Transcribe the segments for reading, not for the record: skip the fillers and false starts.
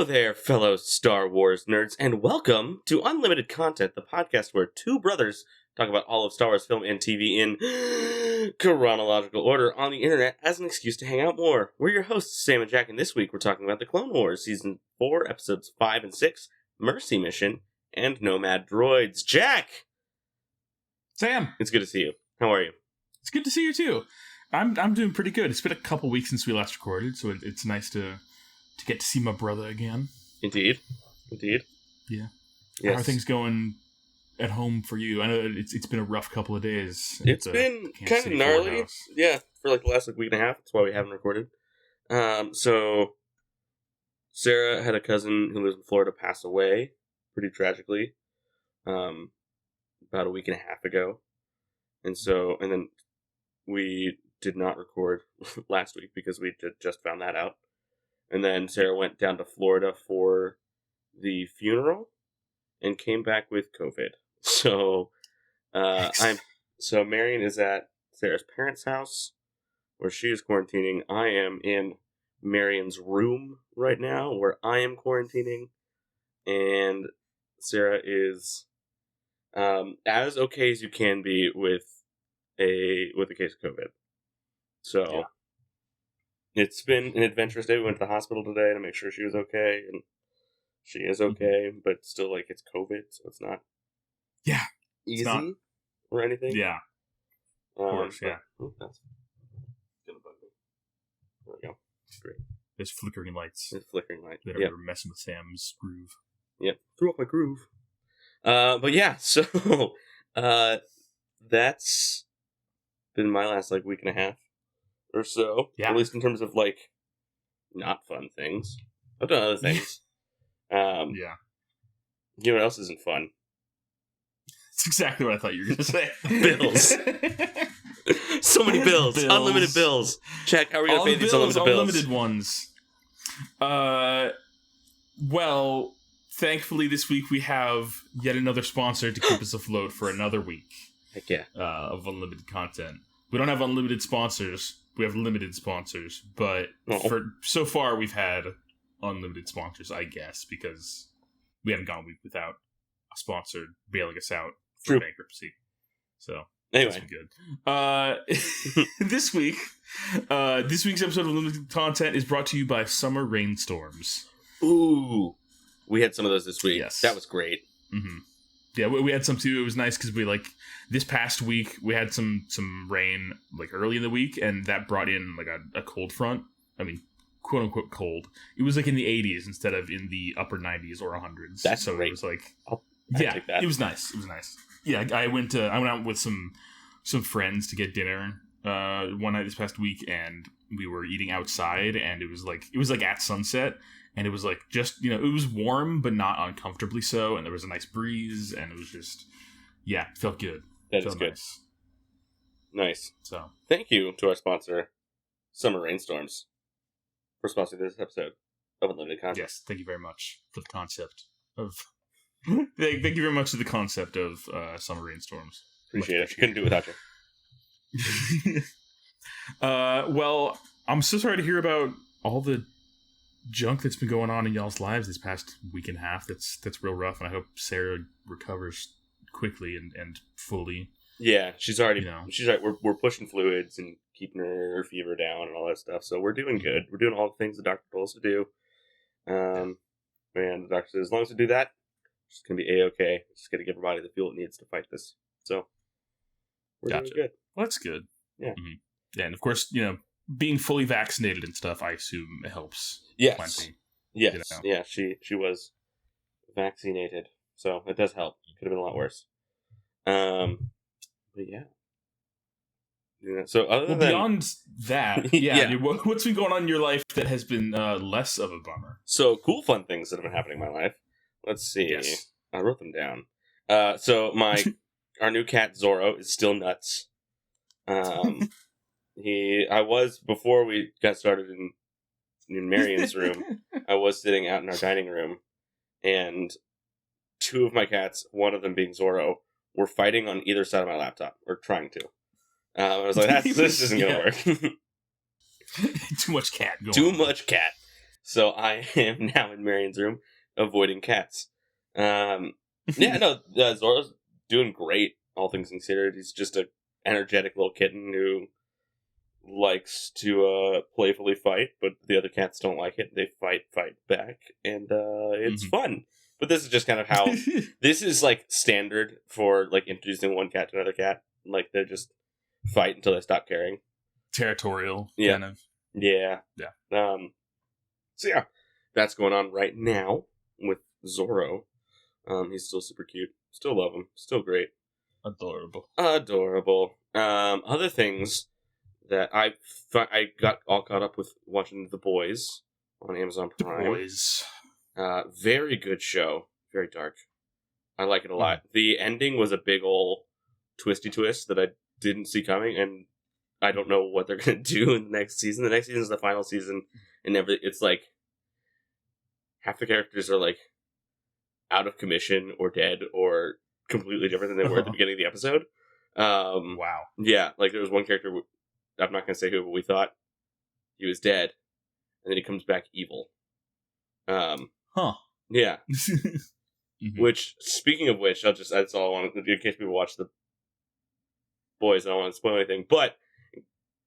Hello there, fellow Star Wars nerds, and welcome to Unlimited Content, the podcast where two brothers talk about all of Star Wars film and TV in chronological order on the internet as an excuse to hang out more. We're your hosts, Sam and Jack, and this week we're talking about the Clone Wars, Season 4, Episodes 5 and 6, Mercy Mission, and Nomad Droids. Jack! Sam! It's good to see you. How are you? It's good to see you, too. I'm doing pretty good. It's been a couple weeks since we last recorded, so it's nice to get to see my brother again. Indeed. Yeah. Yes. How are things going at home for you? I know it's been a rough couple of days. It's been kind of gnarly. Yeah, for like the last week and a half. That's why we haven't recorded. So Sarah had a cousin who lives in Florida pass away pretty tragically about a week and a half ago. And then we did not record last week because we just found that out. And then Sarah went down to Florida for the funeral and came back with COVID. So Marion is at Sarah's parents' house where she is quarantining. I am in Marion's room right now where I am quarantining. And Sarah is as okay as you can be with a case of COVID. So yeah. It's been an adventurous day. We went to the hospital today to make sure she was okay, and she is okay, but still, like, it's COVID, so it's not easy or anything. Yeah. Of course, yeah. That's gonna bug me. There we go. Great. There's flickering lights. There's flickering light. That are messing with Sam's groove. Yep. Threw off my groove. But yeah, so that's been my last, like, week and a half or so. Yeah. At least in terms of, like, not fun things. I've done other things. Yeah. You know what else isn't fun? That's exactly what I thought you were going to say. Bills. So many bills. Unlimited bills. Check, how are we going to pay these unlimited bills? Unlimited ones. Well, thankfully this week we have yet another sponsor to keep us afloat for another week. Heck yeah. Of unlimited content. We don't have unlimited sponsors. We have limited sponsors, but for so far we've had unlimited sponsors, I guess, because we haven't gone a week without a sponsor bailing us out for bankruptcy. So anyway, that's good. This week's episode of Unlimited Content is brought to you by Summer Rainstorms. Ooh, we had some of those this week. Yes, that was great. Mm-hmm. Yeah, we had some too. It was nice because this past week we had some rain like early in the week, and that brought in like a cold front. I mean, quote unquote cold. It was like in the 80s instead of in the upper 90s or 100s. That's so great. It was like, take that. It was nice. It was nice. Yeah, I went out with some friends to get dinner one night this past week, and we were eating outside, and it was like at sunset. And it was like just, it was warm, but not uncomfortably so. And there was a nice breeze, and it was just, it felt good. That is good. Nice. So, thank you to our sponsor, Summer Rainstorms, for sponsoring this episode of Unlimited Content. Yes, thank you very much for the concept of. Thank you very much for the concept of Summer Rainstorms. Appreciate it. Couldn't do it without you. Well, I'm so sorry to hear about all the junk that's been going on in y'all's lives this past week and a half. That's real rough, and I hope Sarah recovers quickly and fully. Yeah, she's already she's right. We're pushing fluids and keeping her fever down and all that stuff. So we're doing good. We're doing all the things the doctor told us to do. And the doctor said as long as we do that, it's gonna be a-okay. Just gotta give her body the fuel it needs to fight this. So we're doing good. Well, that's good. Yeah. Mm-hmm. Yeah, and of course, being fully vaccinated and stuff, I assume it helps. Yes. Plenty. Yes. Yeah, she was vaccinated. So it does help. It could have been a lot worse. But yeah. So beyond that, what's been going on in your life that has been less of a bummer? So cool, fun things that have been happening in my life. Let's see. Yes. I wrote them down. So our new cat Zorro is still nuts. Before we got started in Marion's room, I was sitting out in our dining room, and two of my cats, one of them being Zorro, were fighting on either side of my laptop, or trying to. I was like, this isn't going to work. Too much cat going on. Too much cat. So I am now in Marion's room, avoiding cats. Zorro's doing great, all things considered. He's just a energetic little kitten who likes to playfully fight, but the other cats don't like it. They fight back, and it's fun. But this is just kind of how this is like standard for like introducing one cat to another cat. Like they just fight until they stop caring. Territorial, yeah. kind of. Yeah. Yeah. So yeah, that's going on right now with Zorro. He's still super cute. Still love him. Still great. Adorable. Other things that I got all caught up with watching The Boys on Amazon Prime. The Boys. Very good show. Very dark. I like it a lot. The ending was a big ol' twisty twist that I didn't see coming, and I don't know what they're going to do in the next season. The next season is the final season, and it's like half the characters are like out of commission or dead or completely different than they were at the beginning of the episode. Wow. Yeah, like there was one character, I'm not going to say who, but we thought he was dead, and then he comes back evil. Yeah. Which, speaking of which, that's all I want to do in case people watch The Boys. I don't want to spoil anything. But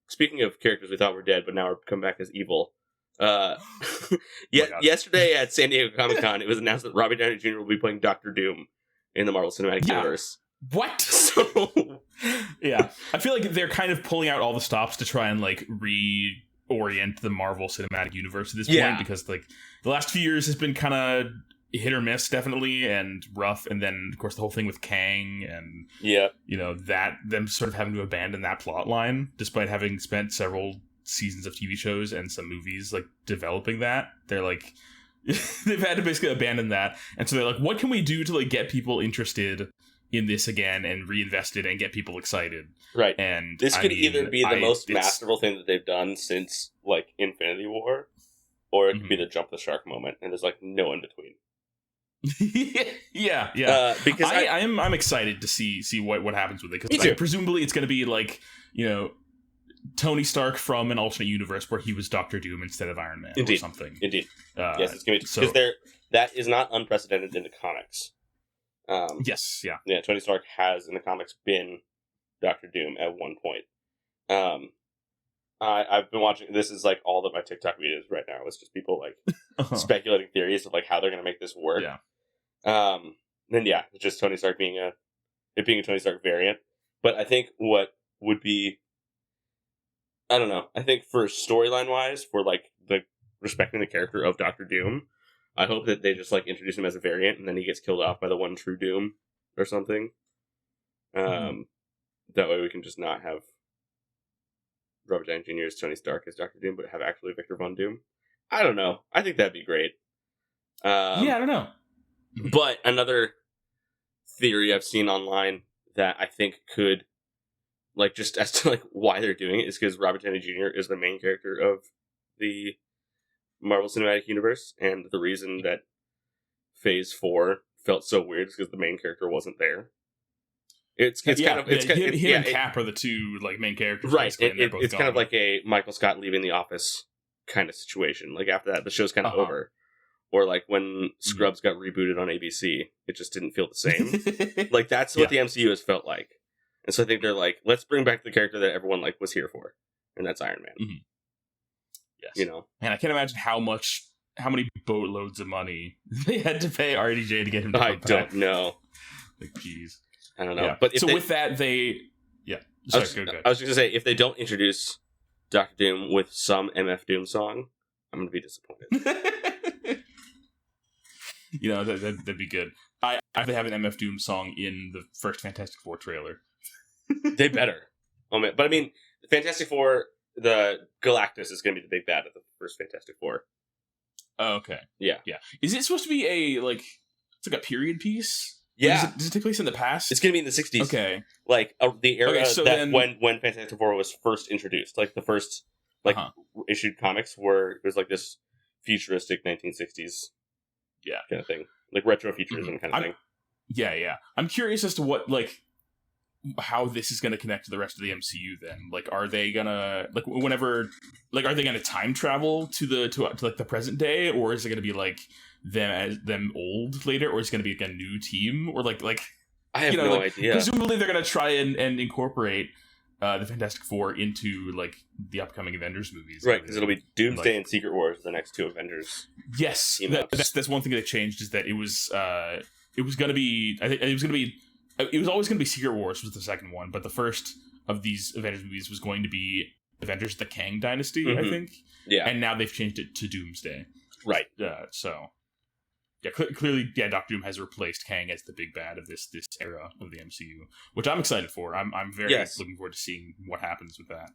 speaking of characters we thought were dead, but now are come back as evil. Yesterday at San Diego Comic-Con, it was announced that Robert Downey Jr. will be playing Doctor Doom in the Marvel Cinematic Universe. What? So, yeah, I feel like they're kind of pulling out all the stops to try and like reorient the Marvel Cinematic Universe at this point, because like the last few years has been kind of hit or miss, definitely, and rough. And then of course the whole thing with Kang, and that them sort of having to abandon that plot line despite having spent several seasons of TV shows and some movies like developing that. They're like they've had to basically abandon that, and so they're like, what can we do to like get people interested in this again and reinvest it and get people excited? Right. And this could either be the most masterful thing that they've done since like Infinity War, or it could be the jump the shark moment, and there's like no in between. yeah. Because I'm excited to see what happens with it, because like, presumably it's going to be like, Tony Stark from an alternate universe where he was Doctor Doom instead of Iron Man or something. Indeed. Yes, it's going to be, because that is not unprecedented in the comics. Yes, yeah. Yeah, Tony Stark has in the comics been Doctor Doom at one point. I've been watching, this is like all that my TikTok videos right now. It's just people like speculating theories of like how they're going to make this work. Yeah. Then it's just Tony Stark being a Tony Stark variant. But I think what would be, I don't know, I think for storyline wise, for like the respecting the character of Doctor Doom, I hope that they just like introduce him as a variant and then he gets killed off by the one true Doom or something. That way we can just not have Robert Downey Jr. as Tony Stark as Doctor Doom, but have actually Victor Von Doom. I don't know. I think that'd be great. I don't know. But another theory I've seen online that I think could, like, just as to like why they're doing it, is because Robert Downey Jr. is the main character of the Marvel Cinematic Universe, and the reason that Phase 4 felt so weird is because the main character wasn't there. It's kind of him and Cap are the two like main characters, right? It's kind of like a Michael Scott leaving the office kind of situation. Like after that, the show's kind of over. Or like when Scrubs got rebooted on ABC, it just didn't feel the same. Like that's what the MCU has felt like, and so I think they're like, let's bring back the character that everyone like was here for, and that's Iron Man. Yes, and I can't imagine how many boatloads of money they had to pay RDJ to get him to come back. I don't know. Like, geez. I don't know. Yeah. But with that, they... Yeah. Sorry, go ahead. I was going to say, if they don't introduce Doctor Doom with some MF Doom song, I'm going to be disappointed. That'd be good. I have to have an MF Doom song in the first Fantastic Four trailer. They better. Oh, man. But I mean, Fantastic Four, the Galactus is going to be the big bad of the first Fantastic Four. Oh, okay. Yeah. Is it supposed to be it's like a period piece? Yeah. Does it take place in the past? It's going to be in the 60s. Okay. Like, the era when Fantastic Four was first introduced. Like, the first, issued comics where it was, like, this futuristic 1960s kind of thing. Like, retro futurism kind of thing. Yeah. I'm curious as to what, like... how this is going to connect to the rest of the MCU. Then, like, are they gonna like whenever like are they gonna time travel to like the present day, or is it gonna be like them old later, or is it gonna be like a new team, or like I have no idea. Presumably, they're gonna try and incorporate the Fantastic Four into like the upcoming Avengers movies, right? Because it'll be Doomsday and Secret Wars, the next two Avengers. Yes, that's one thing they changed, is that it was gonna be, I think it was gonna be, it was always gonna be Secret Wars was the second one, but the first of these Avengers movies was going to be Avengers: The Kang Dynasty, I think. Yeah, and now they've changed it to Doomsday. Right. So. Yeah, clearly, Doctor Doom has replaced Kang as the big bad of this era of the MCU, which I'm excited for. I'm very looking forward to seeing what happens with that.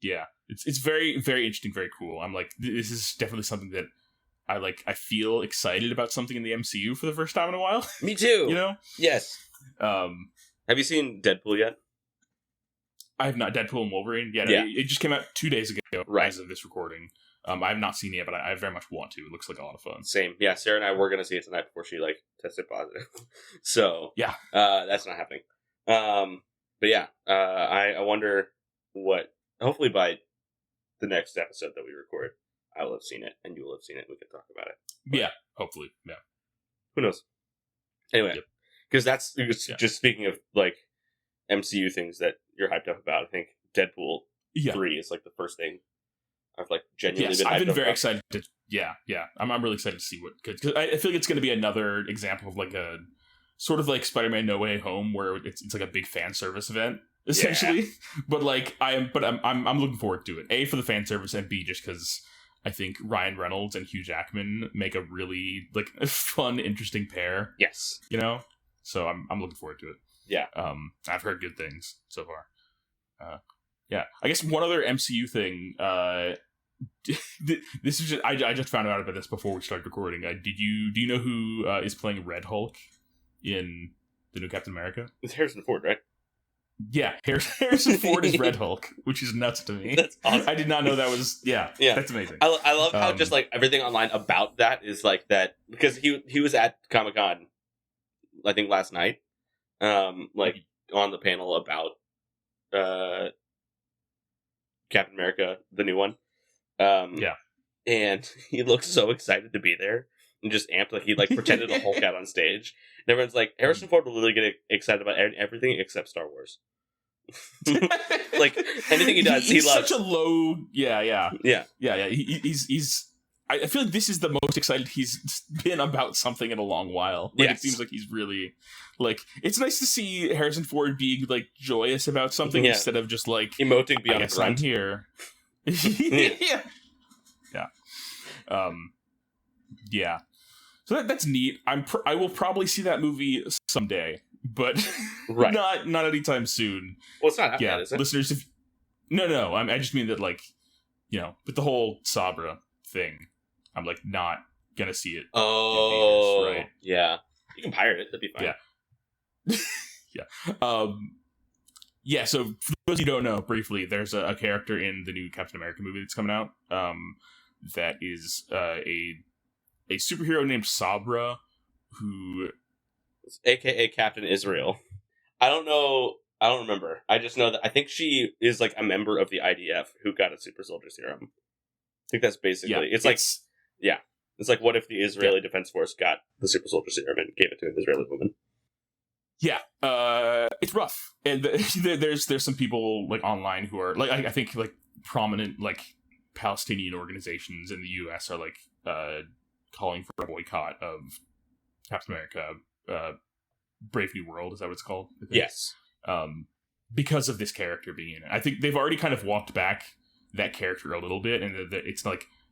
Yeah, it's very, very interesting, very cool. I'm like, this is definitely something that I like. I feel excited about something in the MCU for the first time in a while. Me too. You know? Yes. Have you seen Deadpool yet? I have not. Deadpool and Wolverine. Yeah, it just came out 2 days ago, as of this recording. I have not seen it yet, but I very much want to. It looks like a lot of fun. Same. Yeah, Sarah and I were going to see it tonight before she, tested positive. So, yeah. That's not happening. But yeah, I wonder what... Hopefully by the next episode that we record, I will have seen it, and you will have seen it, and we can talk about it. But yeah, hopefully. Yeah. Who knows? Anyway, because that's... Just speaking of, MCU things that you're hyped up about, I think Deadpool 3 is, the first thing I've genuinely been. I've been very excited to. Yeah. I'm really excited to see what, because I feel like it's going to be another example of a sort of like Spider-Man No Way Home, where it's like a big fan service event essentially. Yeah. But I'm looking forward to it. A, for the fan service, and B, just because I think Ryan Reynolds and Hugh Jackman make a really a fun, interesting pair. Yes, So I'm looking forward to it. Yeah. I've heard good things so far. Yeah, I guess one other MCU thing. This is just, I just found out about this before we started recording. Do you know who is playing Red Hulk in the new Captain America? It's Harrison Ford, right? Yeah, Harrison Ford is Red Hulk, which is nuts to me. That's awesome. I did not know that was. Yeah. That's amazing. I love how just everything online about that is that, because he was at Comic-Con, I think last night, on the panel about Captain America, the new one. And he looked so excited to be there and just amped, he pretended to Hulk out on stage. And everyone's like, Harrison Ford will really get excited about everything except Star Wars. Anything he does, he loves. Such a low, yeah. He's. I feel like this is the most excited he's been about something in a long while. It seems like he's really it's nice to see Harrison Ford being joyous about something instead of just emoting beyond a grunt. I'm here. Yeah. So that's neat. I will probably see that movie someday, but not anytime soon. Well, it's not happening yet, is it? Listeners, no. I just mean that with the whole Sabra thing, I'm not gonna see it. Oh, in theaters, right? Yeah. You can pirate it. That'd be fine. Yeah. Yeah. So for those who don't know, briefly, there's a character in the new Captain America movie that's coming out. That is a superhero named Sabra, who, AKA Captain Israel. I don't know. I don't remember. I just know that I think she is a member of the IDF who got a super soldier serum. I think that's basically it's what if the Israeli Defense Force got the super soldier serum and gave it to an Israeli woman? Yeah, it's rough, and there's some people online who are I think prominent Palestinian organizations in the U.S. are calling for a boycott of Captain America. Brave New World, is that what it's called? Yes. Because of this character being in it, I think they've already kind of walked back that character a little bit, and it's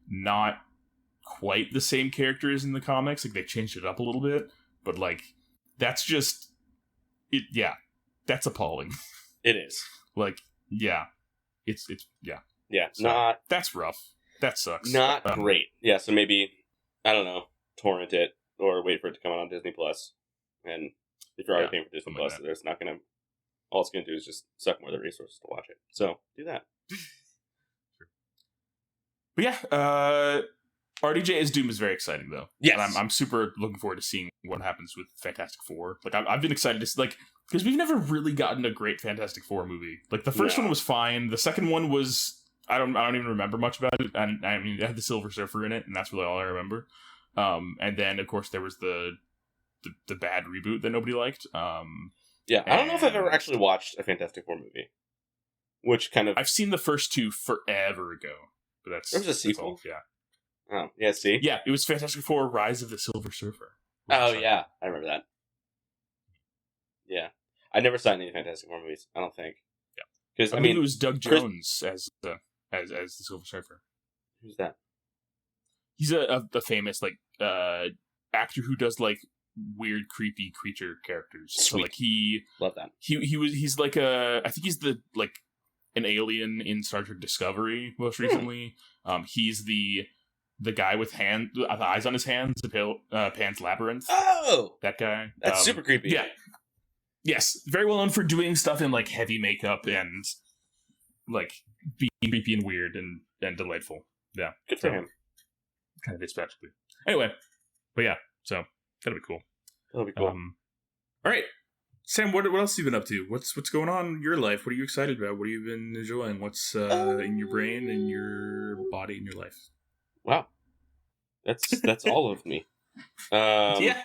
not quite the same character as in the comics. They changed it up a little bit, but that's just it. Yeah, that's appalling. It is. It's yeah. So, that's rough. That sucks. Not great. Yeah. So maybe, I don't know, torrent it or wait for it to come out on Disney Plus. And if you're already paying for Disney Plus, there's not gonna. All it's gonna do is just suck more of the resources to watch it. So do that. But yeah, RDJ as Doom is very exciting, though. Yes. And I'm super looking forward to seeing what happens with Fantastic Four. Like, I've been excited to see, like, because we've never really gotten a great Fantastic Four movie. Like, the first one was fine. The second one was, I don't even remember much about it. And I mean, it had the Silver Surfer in it, and that's really all I remember. And then, of course, there was the bad reboot that nobody liked. I don't know if I've ever actually watched a Fantastic Four movie. Which kind of... I've seen the first two forever ago. But there was a sequel? All, yeah. Oh, yeah, see? Yeah, it was Fantastic Four Rise of the Silver Surfer. Oh, yeah. I remember that. Yeah. I never saw any Fantastic Four movies, I don't think. Yeah. Because I mean, it was Doug Jones as the Silver Surfer. Who's that? He's a famous, like, actor who does, like, weird, creepy creature characters. Sweet. So, like, love that. He's like I think he's an alien in Star Trek Discovery most recently. He's the guy with the eyes on his hands, Pan's Labyrinth. Oh! That guy. That's super creepy. Yeah. Yes. Very well known for doing stuff in, like, heavy makeup and, like, being creepy and weird and delightful. Yeah. Good for him. Kind of especially. Anyway. But yeah. So, that'll be cool. That'll be cool. All right. Sam, what else have you been up to? What's going on in your life? What are you excited about? What have you been enjoying? What's in your brain, in your body, in your life? Wow. That's all of me. Yeah.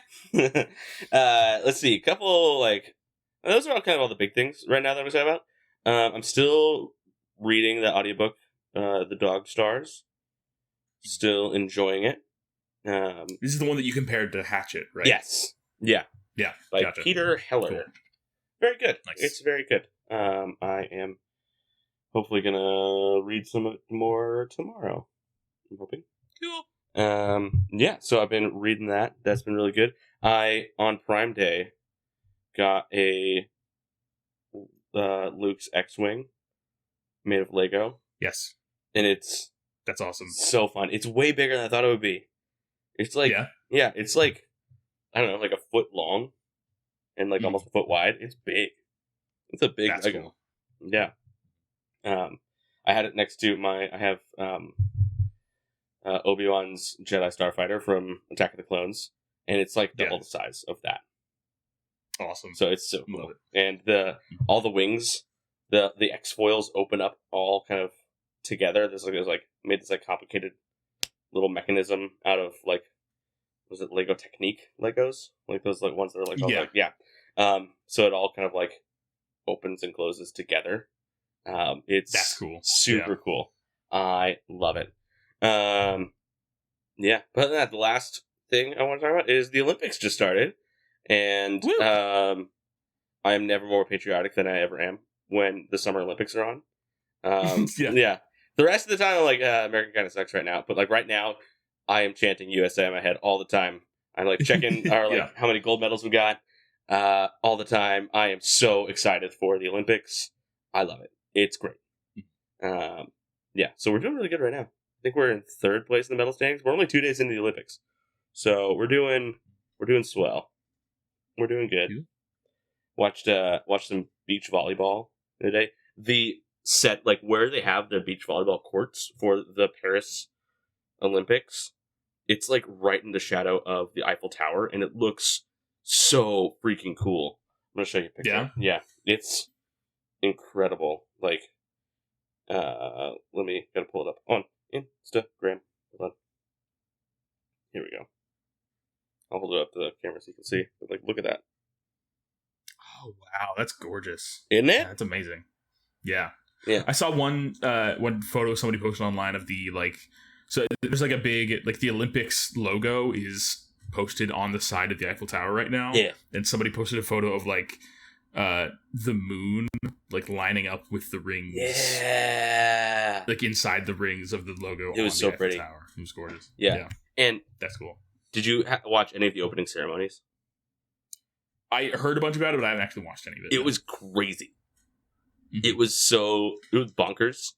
Let's see. A couple, like... Those are all kind of all the big things right now that I'm excited about. I'm still reading the audiobook, The Dog Stars. Still enjoying it. This is the one that you compared to Hatchet, right? Yes. Yeah. Yeah. By gotcha. Peter Heller. Cool. Very good. Nice. It's very good. I am hopefully gonna read some more tomorrow. I'm hoping. Cool. Yeah, so I've been reading that. That's been really good. I, on Prime Day, got a Luke's X-Wing made of Lego. Yes. And that's awesome. So fun. It's way bigger than I thought it would be. It's like, yeah, it's like, I don't know, like a foot long and like almost a foot wide. It's big. It's a big Lego. Cool. Yeah. I had it next to I have Obi-Wan's Jedi Starfighter from Attack of the Clones, and it's like double the size of that. Awesome. So it's so cool. And all the wings, the X foils open up all kind of together. There's made this like complicated little mechanism out of like, was it Lego Technique Legos? Like those like ones that are like, so it all kind of like opens and closes together. That's cool. Super cool. I love it. Yeah. But other than that, the last thing I want to talk about is the Olympics just started. And I am never more patriotic than I ever am when the Summer Olympics are on. Yeah. The rest of the time, I'm like, America kind of sucks right now. But like right now, I am chanting USA in my head all the time. I'm like checking our how many gold medals we got all the time. I am so excited for the Olympics. I love it. It's great. Yeah, so we're doing really good right now. I think we're in third place in the medal standings. We're only 2 days into the Olympics, so we're doing swell. We're doing good. Watched some beach volleyball today. The set, like where they have the beach volleyball courts for the Paris Olympics, it's like right in the shadow of the Eiffel Tower, and it looks so freaking cool. I'm gonna show you a picture. Yeah, it's incredible. Like, gotta pull it up on Instagram. Hold on. Here we go. I'll hold it up to the camera so you can see. But, like, look at that. Oh wow, that's gorgeous. Isn't it? Yeah, that's amazing. Yeah. Yeah. I saw one photo somebody posted online of the so there's like a big the Olympics logo is posted on the side of the Eiffel Tower right now. Yeah. And somebody posted a photo of the moon lining up with the rings. Yeah. Like inside the rings of the logo. It was so Eiffel pretty. Tower. It was gorgeous. Yeah. And that's cool. Did you watch any of the opening ceremonies? I heard a bunch about it, but I haven't actually watched any of it. It was crazy. Mm-hmm. It was bonkers.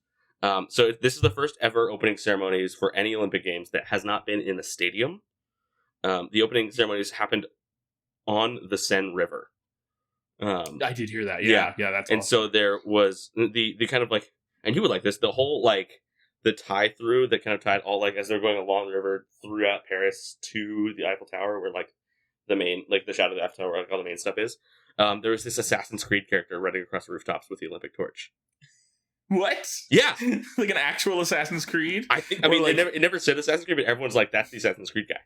So this is the first ever opening ceremonies for any Olympic Games that has not been in a stadium. The opening ceremonies happened on the Seine River. I did hear that. Yeah, that's and awesome. so there was the kind of and you would like this, the whole the tie through that kind of tied all like as they're going along the river throughout Paris to the Eiffel Tower, where like the main like the shadow of the Eiffel Tower, where like all the main stuff is. There was this Assassin's Creed character running across the rooftops with the Olympic torch. What? Yeah, Like an actual Assassin's Creed? I think. I mean, like, it never said Assassin's Creed, but everyone's like, "That's the Assassin's Creed guy,"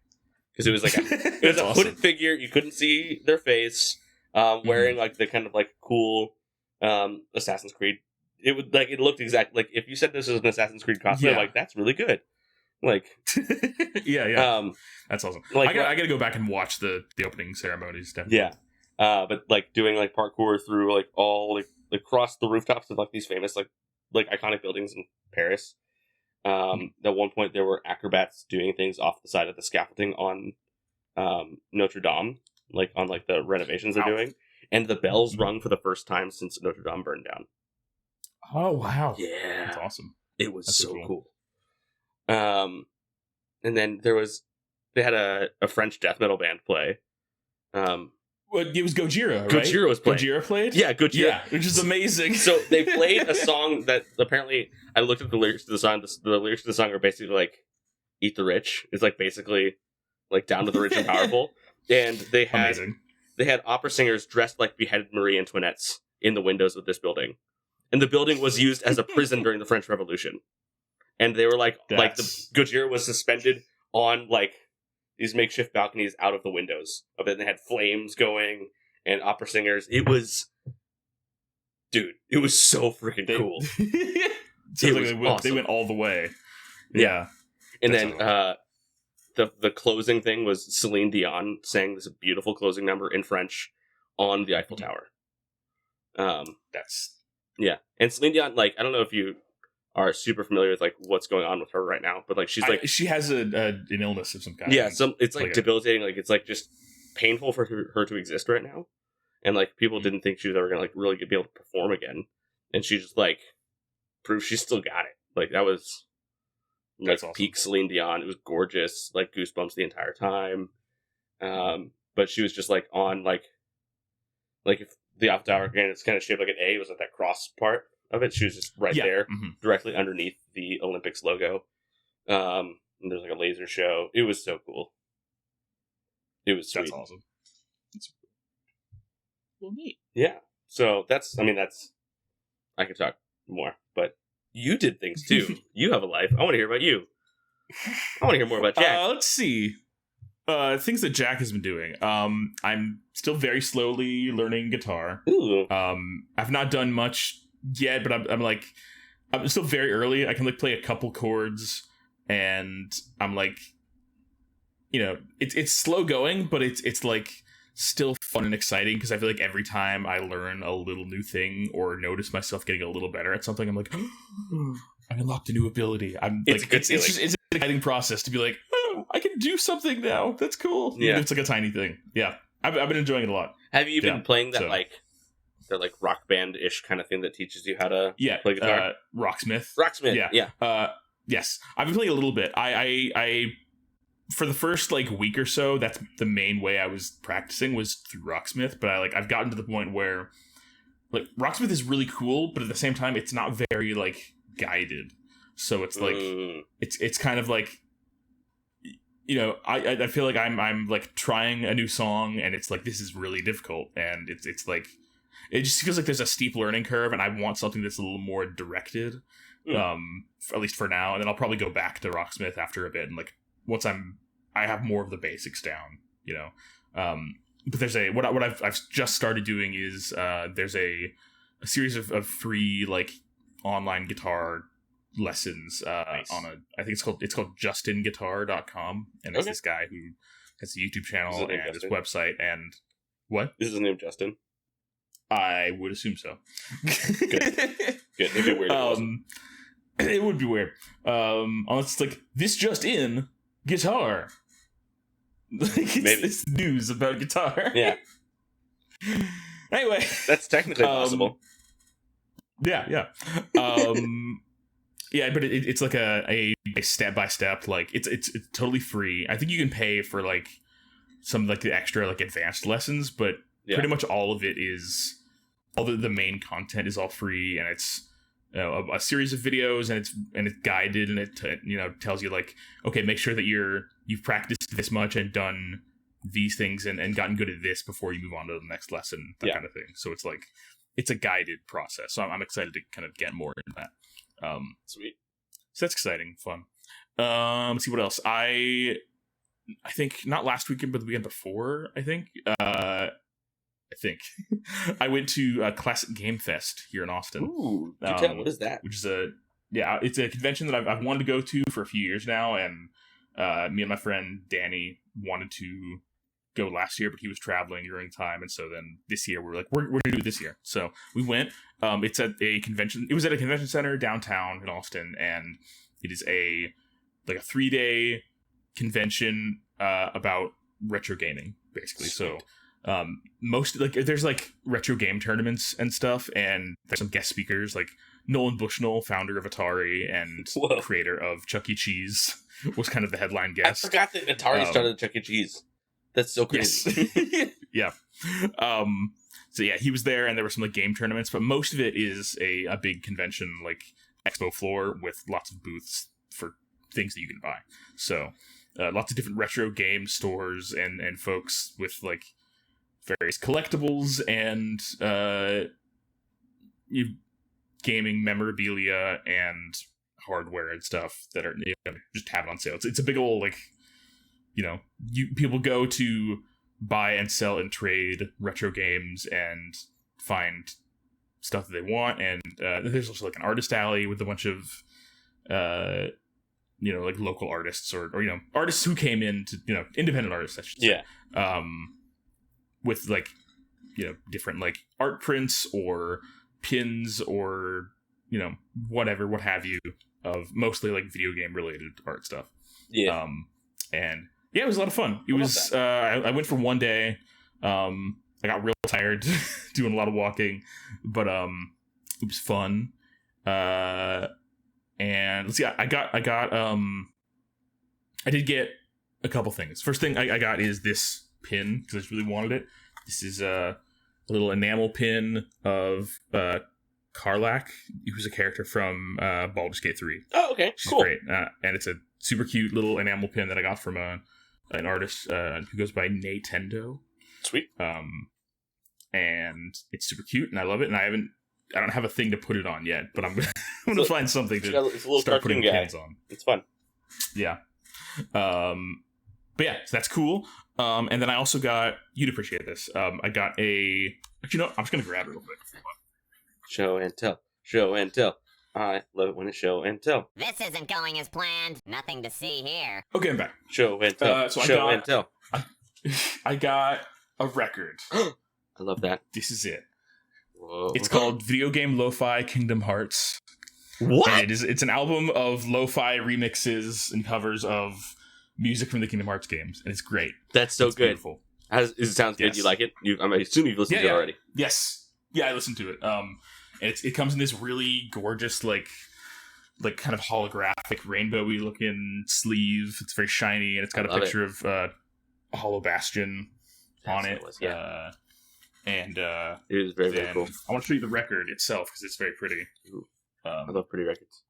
because it was like it was a awesome. hooded figure. You couldn't see their face, wearing like the kind of like cool Assassin's Creed. It would like it looked exactly like if you said this was an Assassin's Creed cosplay, Yeah. like that's really good. Like, yeah. That's awesome. like I gotta go back and watch the opening ceremonies. Definitely. yeah, but like doing like parkour through like all like across the rooftops of like these famous like iconic buildings in Paris. At one point, there were acrobats doing things off the side of the scaffolding on Notre Dame, like on like the renovations they're doing, and the bells rung for the first time since Notre Dame burned down. Oh wow! Yeah, that's awesome. It was That's so cool. And then they had a French death metal band play. Well, it was Gojira, right? Gojira was playing. Gojira played? Yeah, Gojira. Yeah, which is amazing. So they played a song that apparently I looked at the lyrics to the song. The lyrics to the song are basically like "Eat the Rich." It's like basically like down to the rich and powerful. And they had opera singers dressed like beheaded Marie Antoinettes in the windows of this building, and the building was used as a prison during the French Revolution. And they were like the Gojira was suspended on like these makeshift balconies out of the windows of it, and they had flames going and opera singers. It was, dude, it was so freaking cool. They went all the way. Yeah. And then the closing thing was Celine Dion sang this beautiful closing number in French on the Eiffel Tower. And Celine Dion, like, I don't know if you are super familiar with like what's going on with her right now, but like she has an illness of some kind. Yeah, it's like debilitating. Like it's like just painful for her to exist right now, and like people didn't think she was ever gonna like really be able to perform again, and she just like proved she still got it. Like that was like awesome. Peak Celine Dion. It was gorgeous, like goosebumps the entire time. But she was just like on like if the Eiffel Tower again, it's kind of shaped like an A. It was like that cross part of it. She was just right there, directly underneath the Olympics logo. And there's like a laser show. It was so cool. It was sweet. That's awesome. That's well neat. Yeah. So that's I could talk more, but you did things too. You have a life. I want to hear about you. I want to hear more about Jack. Let's see. Things that Jack has been doing. I'm still very slowly learning guitar. Ooh. I've not done much yet, but I'm still very early. I can like play a couple chords, and I'm like, it's slow going, but it's like still fun and exciting because I feel like every time I learn a little new thing or notice myself getting a little better at something, I'm like, I unlocked a new ability. It's an exciting process to be like, oh, I can do something now. That's cool. Yeah, it's like a tiny thing. Yeah, I've been enjoying it a lot. Have you been playing that like rock band-ish kind of thing that teaches you how to play guitar? Rocksmith. Yeah. Yes, I've been playing a little bit. I for the first like week or so, that's the main way I was practicing was through Rocksmith. But I've gotten to the point where like Rocksmith is really cool, but at the same time, it's not very like guided. So it's like it's kind of like, I feel like I'm like trying a new song, and it's like this is really difficult, and it's like it just feels like there's a steep learning curve, and I want something that's a little more directed, at least for now. And then I'll probably go back to Rocksmith after a bit, and like once I have more of the basics down, But there's what I've just started doing is there's a series of free like online guitar lessons nice. On I think it's called justinguitar.com, and it's this guy who has a YouTube channel and his website. And what is his name? Justin? I would assume so. Good. It'd be weird. It would be weird. Unless it's like this just in guitar. Like it's news about guitar. Yeah. Anyway, that's technically possible. Yeah. Yeah, but it's like a step by step. Like it's totally free. I think you can pay for like some like the extra like advanced lessons, but pretty much all of it is all the main content is all free, and it's a series of videos, and it's guided, and it tells you like, okay, make sure that you've practiced this much and done these things and gotten good at this before you move on to the next lesson, that kind of thing. So it's like it's a guided process. So I'm excited to kind of get more into that. Sweet. So that's exciting, fun. Let's see what else. I think not last weekend, but the weekend before. I think I went to Classic Game Fest here in Austin. Ooh, what is that? Which is it's a convention that I've wanted to go to for a few years now, and me and my friend Danny wanted to go last year, but he was traveling during time, and so then this year we were like, we're gonna do it this year. So we went. It's at a convention. It was at a convention center downtown in Austin, and it is a 3-day convention about retro gaming, basically. Sweet. So most there's like retro game tournaments and stuff, and there's some guest speakers like Nolan Bushnell, founder of Atari and creator of Chuck E. Cheese, was kind of the headline guest. I forgot that Atari started Chuck E. Cheese. That's so crazy. Yes. Yeah. So yeah, he was there, and there were some like game tournaments, but most of it is a big convention like expo floor with lots of booths for things that you can buy. So lots of different retro game stores and folks with like various collectibles and gaming memorabilia and hardware and stuff that are just have it on sale. It's a big old like, people go to buy and sell and trade retro games and find stuff that they want, and there's also like an artist alley with a bunch of like local artists or artists who came in to independent artists, I should say. With like different like art prints or pins or whatever, what have you, of mostly like video game related art stuff. And yeah, it was a lot of fun. It was I went for one day. I got real tired doing a lot of walking, but it was fun. And let's see, I did get a couple things. First thing I got is this pin, because I just really wanted it. This is a little enamel pin of Karlach, who's a character from Baldur's Gate 3. Oh, okay, cool. Great. And it's a super cute little enamel pin that I got from an artist who goes by Nintendo. Sweet. And it's super cute, and I love it. And I don't have a thing to put it on yet, but I'm gonna find something to start putting pins on. It's fun. Yeah. But yeah, so that's cool. And then I also got, you'd appreciate this. I got I'm just gonna grab it real quick. Show and tell. Show and tell. I love it when it's show and tell. This isn't going as planned. Nothing to see here. Okay, I'm back. Show and tell. Show and tell. I got a record. I love that. This is it. Whoa. It's called Video Game Lo-Fi Kingdom Hearts. What? And it's an album of lo-fi remixes and covers of music from the Kingdom Hearts games, and it's great. That's so it's good. Beautiful. It sounds good. You like it? I assume you've listened to it already. Yes. Yeah, I listened to it. And it comes in this really gorgeous, like kind of holographic, rainbowy looking sleeve. It's very shiny, and it's got a picture of a Hollow Bastion on it. And it is very, very cool. I want to show you the record itself because it's very pretty. I love pretty records.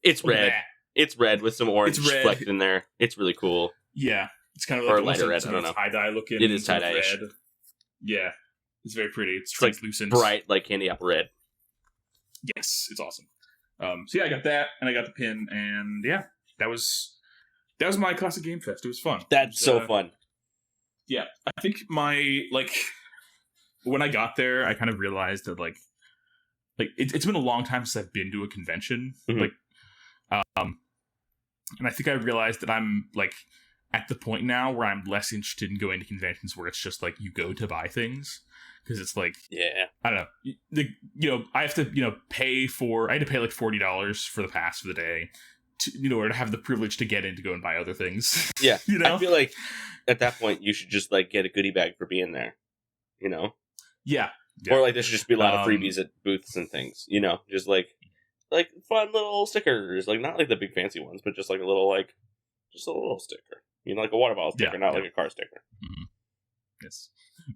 It's red. It's red with some orange flecked in there. It's really cool. Yeah, it's kind of like lighter red. I don't know. Tie-dye looking. It is tie-dye. Yeah, it's very pretty. It's translucent, like bright, like candy apple red. Yes, it's awesome. So yeah, I got that, and I got the pin, and yeah, that was my Classic Game Fest. It was fun. That's so fun. Yeah, I think when I got there, I kind of realized that like it's been a long time since I've been to a convention. Mm-hmm. And I think I realized that I'm like at the point now where I'm less interested in going to conventions where it's just like you go to buy things, because it's like, I don't know, I have to pay like $40 for the pass for the day to have the privilege to get in to go and buy other things. Yeah, I feel like at that point you should just like get a goodie bag for being there, Yeah. Or like there should just be a lot of freebies at booths and things, just like fun little stickers, like not like the big fancy ones, but just like a little sticker, like a water bottle sticker, not like a car sticker. Mm-hmm. Yes,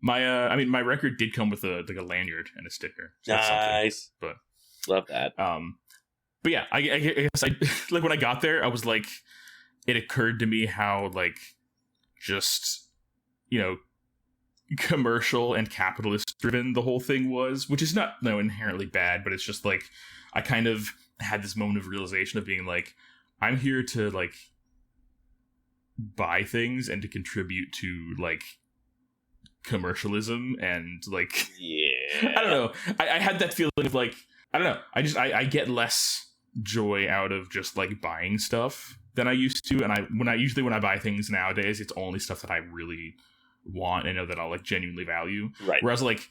my record did come with a lanyard and a sticker. So nice, but Love that. But yeah, I guess I like when I got there, I was like, it occurred to me how like just, you know, commercial and capitalist driven the whole thing was, which is not inherently bad, but it's just like I kind of had this moment of realization of being like, I'm here to like buy things and to contribute to like commercialism and like Yeah. I don't know. I had that feeling of like, I don't know. I get less joy out of just like buying stuff than I used to. And when I buy things nowadays, it's only stuff that I really want and know that I'll like genuinely value. Right. Whereas like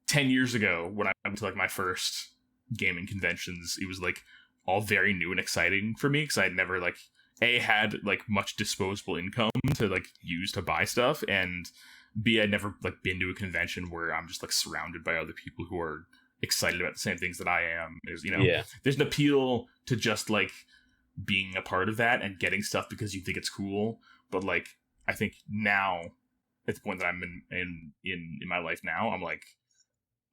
10 years ago when I went to like my first gaming conventions, it was like all very new and exciting for me because I'd never like had like much disposable income to like use to buy stuff, and B, I'd never like been to a convention where I'm just like surrounded by other people who are excited about the same things that I am. Is, you know, there's an appeal to just like being a part of that and getting stuff because you think it's cool. But like, I think now at the point that I'm in my life now, I'm like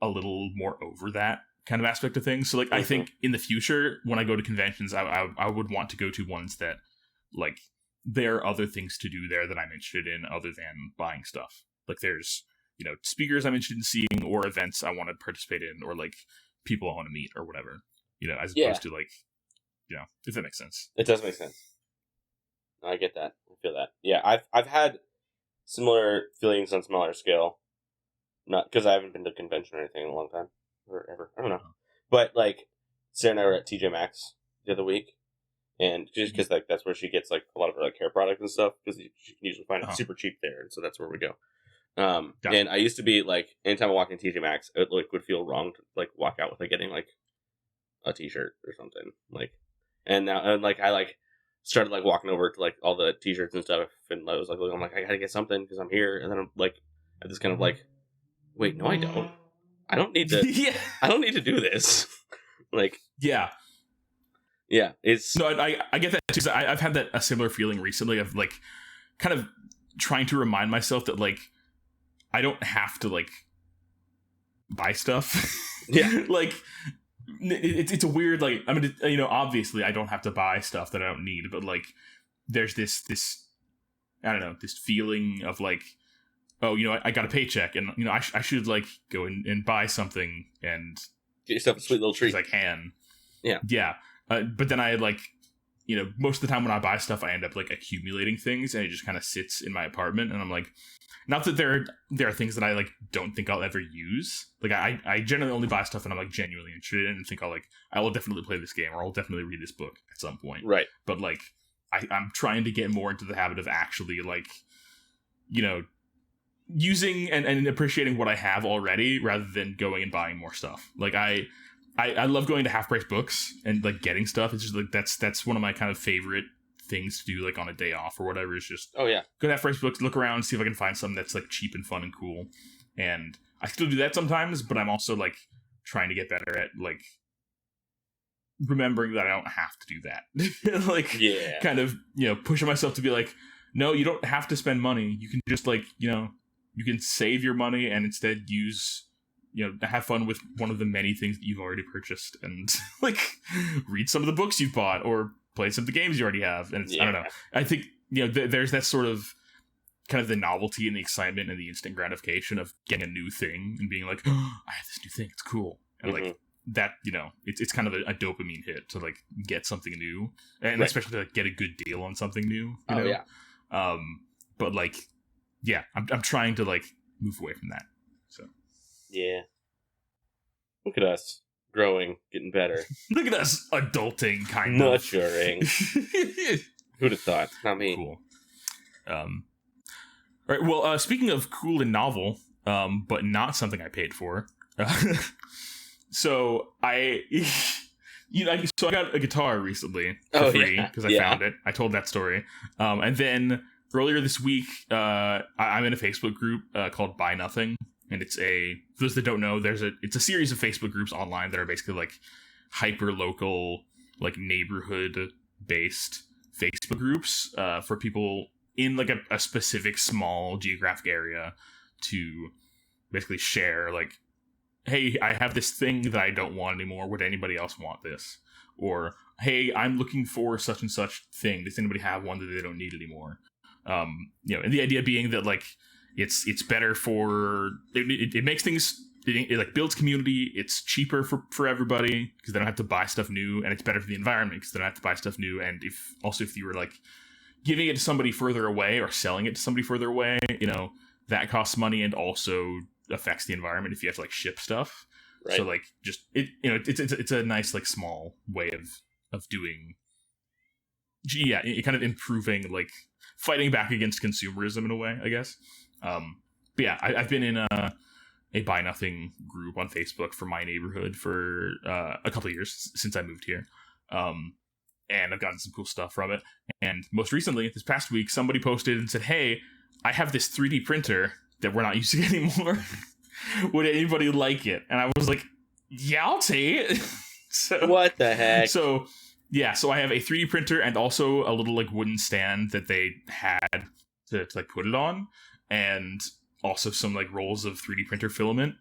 a little more over that kind of aspect of things. So like, I think in the future when I go to conventions, I would want to go to ones that like there are other things to do there that I'm interested in other than buying stuff. Like there's, you know, speakers I'm interested in seeing or events I want to participate in or like people I want to meet or whatever, you know, as opposed to like, you know, if that makes sense. It does make sense. I get that. I feel that. Yeah, I've had similar feelings on smaller scale. Not because I haven't been to a convention or anything in a long time. Or ever. I don't know. But like Sarah and I were at TJ Maxx the other week. And just because like that's where she gets like a lot of her like hair products and stuff, because she can usually find it super cheap there, and so that's where we go. And I used to be like, anytime I walk in TJ Maxx, it like would feel wrong to like walk out with like getting like a T-shirt or something, like. And now, and like I like started like walking over to like all the T-shirts and stuff, and I was like, I'm like, I gotta get something because I'm here, and then I'm like, at this kind of like, wait, no, I don't. I don't need to. Yeah. I don't need to do this. Like, yeah. Yeah, it's no, I get that too. I've had a similar feeling recently of like kind of trying to remind myself that like I don't have to like buy stuff. Yeah, like it's a weird like, I mean, you know, obviously I don't have to buy stuff that I don't need, but like there's this I don't know, this feeling of like, oh, you know, I got a paycheck and you know I should like go and buy something and get yourself a sweet little treat. I can. Yeah. But then I like, you know, most of the time when I buy stuff, I end up like accumulating things and it just kind of sits in my apartment. And I'm like, not that there are things that I like don't think I'll ever use. Like I generally only buy stuff that I'm like genuinely interested in and think I will definitely play this game or I'll definitely read this book at some point. Right. But like I'm trying to get more into the habit of actually like, you know, using and appreciating what I have already rather than going and buying more stuff. Like I love going to half price books and like getting stuff. It's just like that's one of my kind of favorite things to do like on a day off or whatever. Is just go to half price books, look around, see if I can find something that's like cheap and fun and cool. And I still do that sometimes, but I'm also like trying to get better at like remembering that I don't have to do that. Like kind of, you know, pushing myself to be like, no, you don't have to spend money. You can just like, you know, you can save your money and instead use, you know, have fun with one of the many things that you've already purchased and like read some of the books you've bought or play some of the games you already have. And it's, I don't know. I think, you know, there's that sort of kind of the novelty and the excitement and the instant gratification of getting a new thing and being like, oh, I have this new thing. It's cool. And like that, you know, it's kind of a dopamine hit to like get something new and especially to like, get a good deal on something new. You know? But like, yeah, I'm trying to like move away from that. So. Yeah. Look at us growing, getting better. Look at us adulting, kind of maturing. Who'd have thought? Not me. Cool. All right. Well, speaking of cool and novel, but not something I paid for. So I got a guitar recently for free because I found it. I told that story, and then earlier this week, I'm in a Facebook group called Buy Nothing. And it's for those that don't know, it's a series of Facebook groups online that are basically like hyper local, like neighborhood based Facebook groups for people in like a specific small geographic area to basically share like hey, I have this thing that I don't want anymore. Would anybody else want this? Or, hey, I'm looking for such and such thing. Does anybody have one that they don't need anymore? And the idea being that like it's better for it makes things it like builds community. It's cheaper for everybody because they don't have to buy stuff new, and it's better for the environment because they don't have to buy stuff new. And if you were like giving it to somebody further away or selling it to somebody further away, that costs money and also affects the environment if you have to like ship stuff. Right. So like just it's a nice like small way of doing kind of improving, like fighting back against consumerism in a way, I guess. But yeah, I've been in a buy nothing group on Facebook for my neighborhood for a couple of years since I moved here. And I've gotten some cool stuff from it. And most recently, this past week, somebody posted and said, hey, I have this 3D printer that we're not using anymore. Would anybody like it? And I was like, yeah, I'll take it. So, what the heck? So I have a 3D printer and also a little like wooden stand that they had to like put it on, and also some like rolls of 3D printer filament.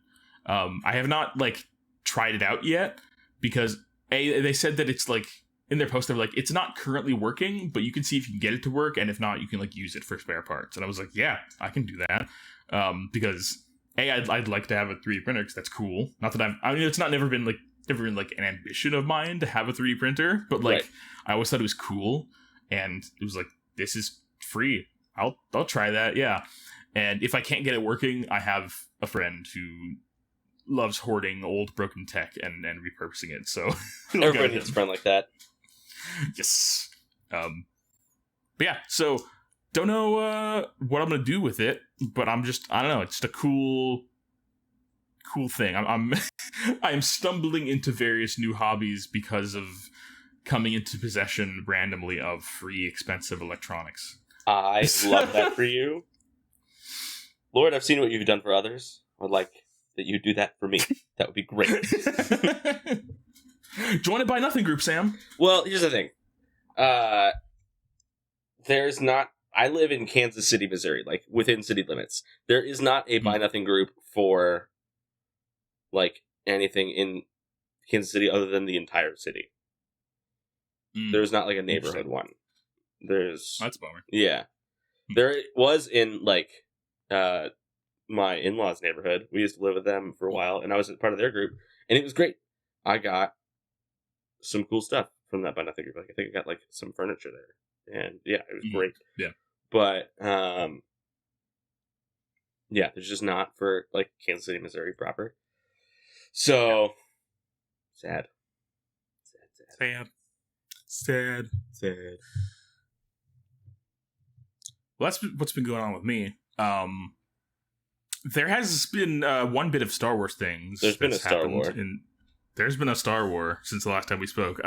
I have not like tried it out yet because they said that it's like in their post they're like, it's not currently working, but you can see if you can get it to work, and if not, you can like use it for spare parts. And I was like, yeah, I can do that. Because I'd like to have a 3D printer because that's cool. Not that it's never been an ambition of mine to have a 3D printer, but like, right. I always thought it was cool, and it was like, this is free. I'll try that. Yeah. And if I can't get it working, I have a friend who loves hoarding old broken tech and repurposing it. So everybody needs a friend like that. Yes. But yeah, so don't know what I'm gonna do with it, but I don't know. It's just a cool thing. I'm stumbling into various new hobbies because of coming into possession randomly of free, expensive electronics. I love that for you. Lord, I've seen what you've done for others. I'd like that you do that for me. That would be great. Join a Buy Nothing group, Sam. Well, here's the thing. There's not... I live in Kansas City, Missouri, like, within city limits. There is not a Buy Nothing group for, like, anything in Kansas City other than the entire city. There's not, like, a neighborhood one. That's a bummer. Yeah. There was in, like, my in-laws' neighborhood. We used to live with them for a while, and I was part of their group, and it was great. I got some cool stuff from that Buy Nothing group. Like, I think I got, like, some furniture there. And, yeah, it was great. Yeah. But, yeah, there's just not for, like, Kansas City, Missouri proper. So, sad. Well, that's what's been going on with me. There has been one bit of Star Wars things. There's been a Star Wars. There's been a Star Wars since the last time we spoke.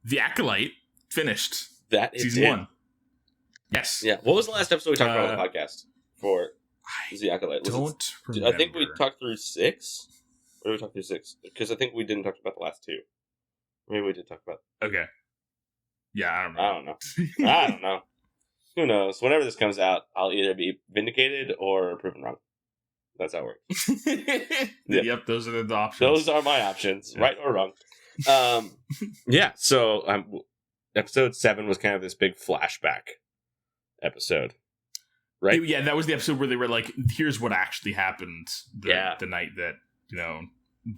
The Acolyte finished. That is season 1. Yes. Yeah. What was the last episode we talked about on the podcast for the Acolyte? Remember. I think we talked through 6. Or did we talk through 6? Because I think we didn't talk about the last 2. Maybe we did talk about. Okay. Yeah, I don't know. I don't know. Who knows? Whenever this comes out, I'll either be vindicated or proven wrong. That's how it works. Yep, those are the options. Those are my options, right or wrong. Yeah, so episode 7 was kind of this big flashback episode, right? Yeah, that was the episode where they were like, here's what actually happened the night that,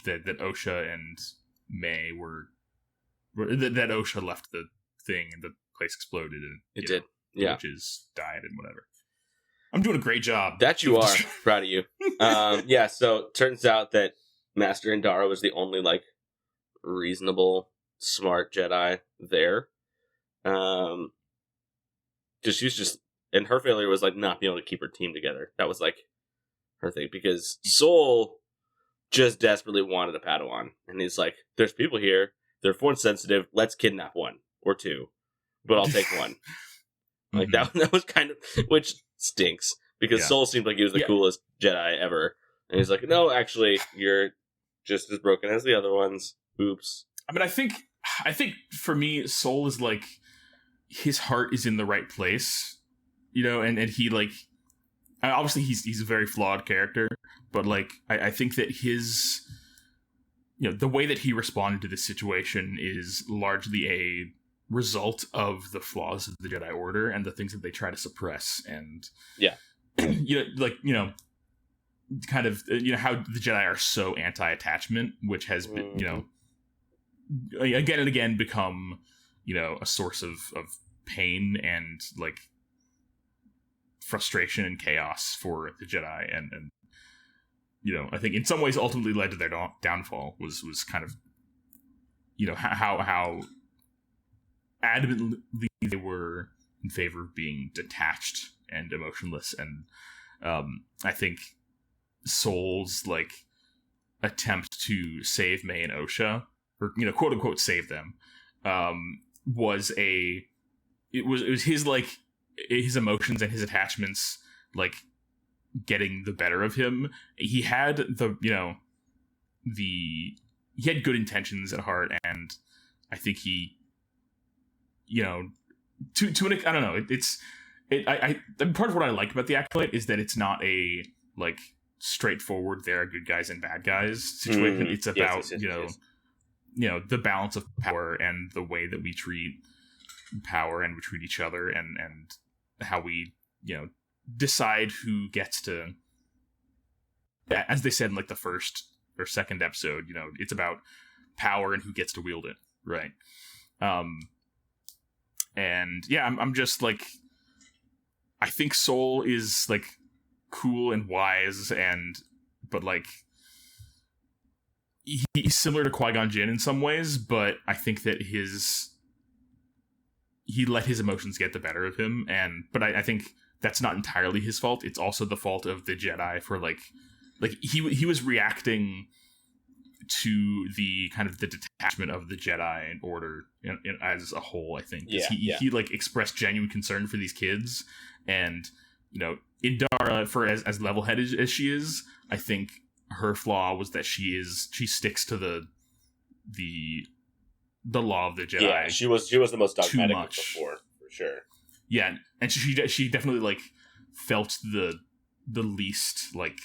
that Osha and May that Osha left the thing and the place exploded and it did. The witches died and whatever. I'm doing a great job. That you are. Proud of you. Yeah, so it turns out that Master Indara was the only, like, reasonable, smart Jedi there. Because she was just... And her failure was, like, not being able to keep her team together. That was, like, her thing. Because Sol just desperately wanted a Padawan. And he's like, there's people here. They're force sensitive. Let's kidnap 1 or 2. But I'll take 1. Like, that was kind of... Which stinks. Because Sol seemed like he was the coolest Jedi ever. And he's like, no, actually, you're just as broken as the other ones. Oops. I mean, I think for me, Sol is like... His heart is in the right place. And he, like... Obviously, he's a very flawed character. but like I think that his, the way that he responded to this situation is largely a result of the flaws of the Jedi Order and the things that they try to suppress. And kind of how the Jedi are so anti-attachment, which has been again and again become a source of pain and like frustration and chaos for the Jedi, and I think in some ways ultimately led to their downfall was kind of how adamantly they were in favor of being detached and emotionless. And I think Soul's like attempt to save May and Osha, or quote unquote save them, was his like his emotions and his attachments like getting the better of him. He had he had good intentions at heart, and I think he to an, I don't know, part of what I like about the Acolyte is that it's not a like straightforward there are good guys and bad guys situation. It's about the balance of power and the way that we treat power and we treat each other, and how we decide who gets to, as they said in like the first or second episode, it's about power and who gets to wield it, right? And yeah, I'm just like, I think Soul is like cool and wise, but like he's similar to Qui-Gon Jinn in some ways, but I think that he let his emotions get the better of him, but I think that's not entirely his fault. It's also the fault of the Jedi for like he was reacting to the kind of the detachment of the Jedi and Order as a whole. I think he like expressed genuine concern for these kids, and Indara, for as level-headed as she is, I think her flaw was that she sticks to the law of the Jedi. Yeah, she was the most dogmatic before, for sure. Yeah, and she definitely like felt the least like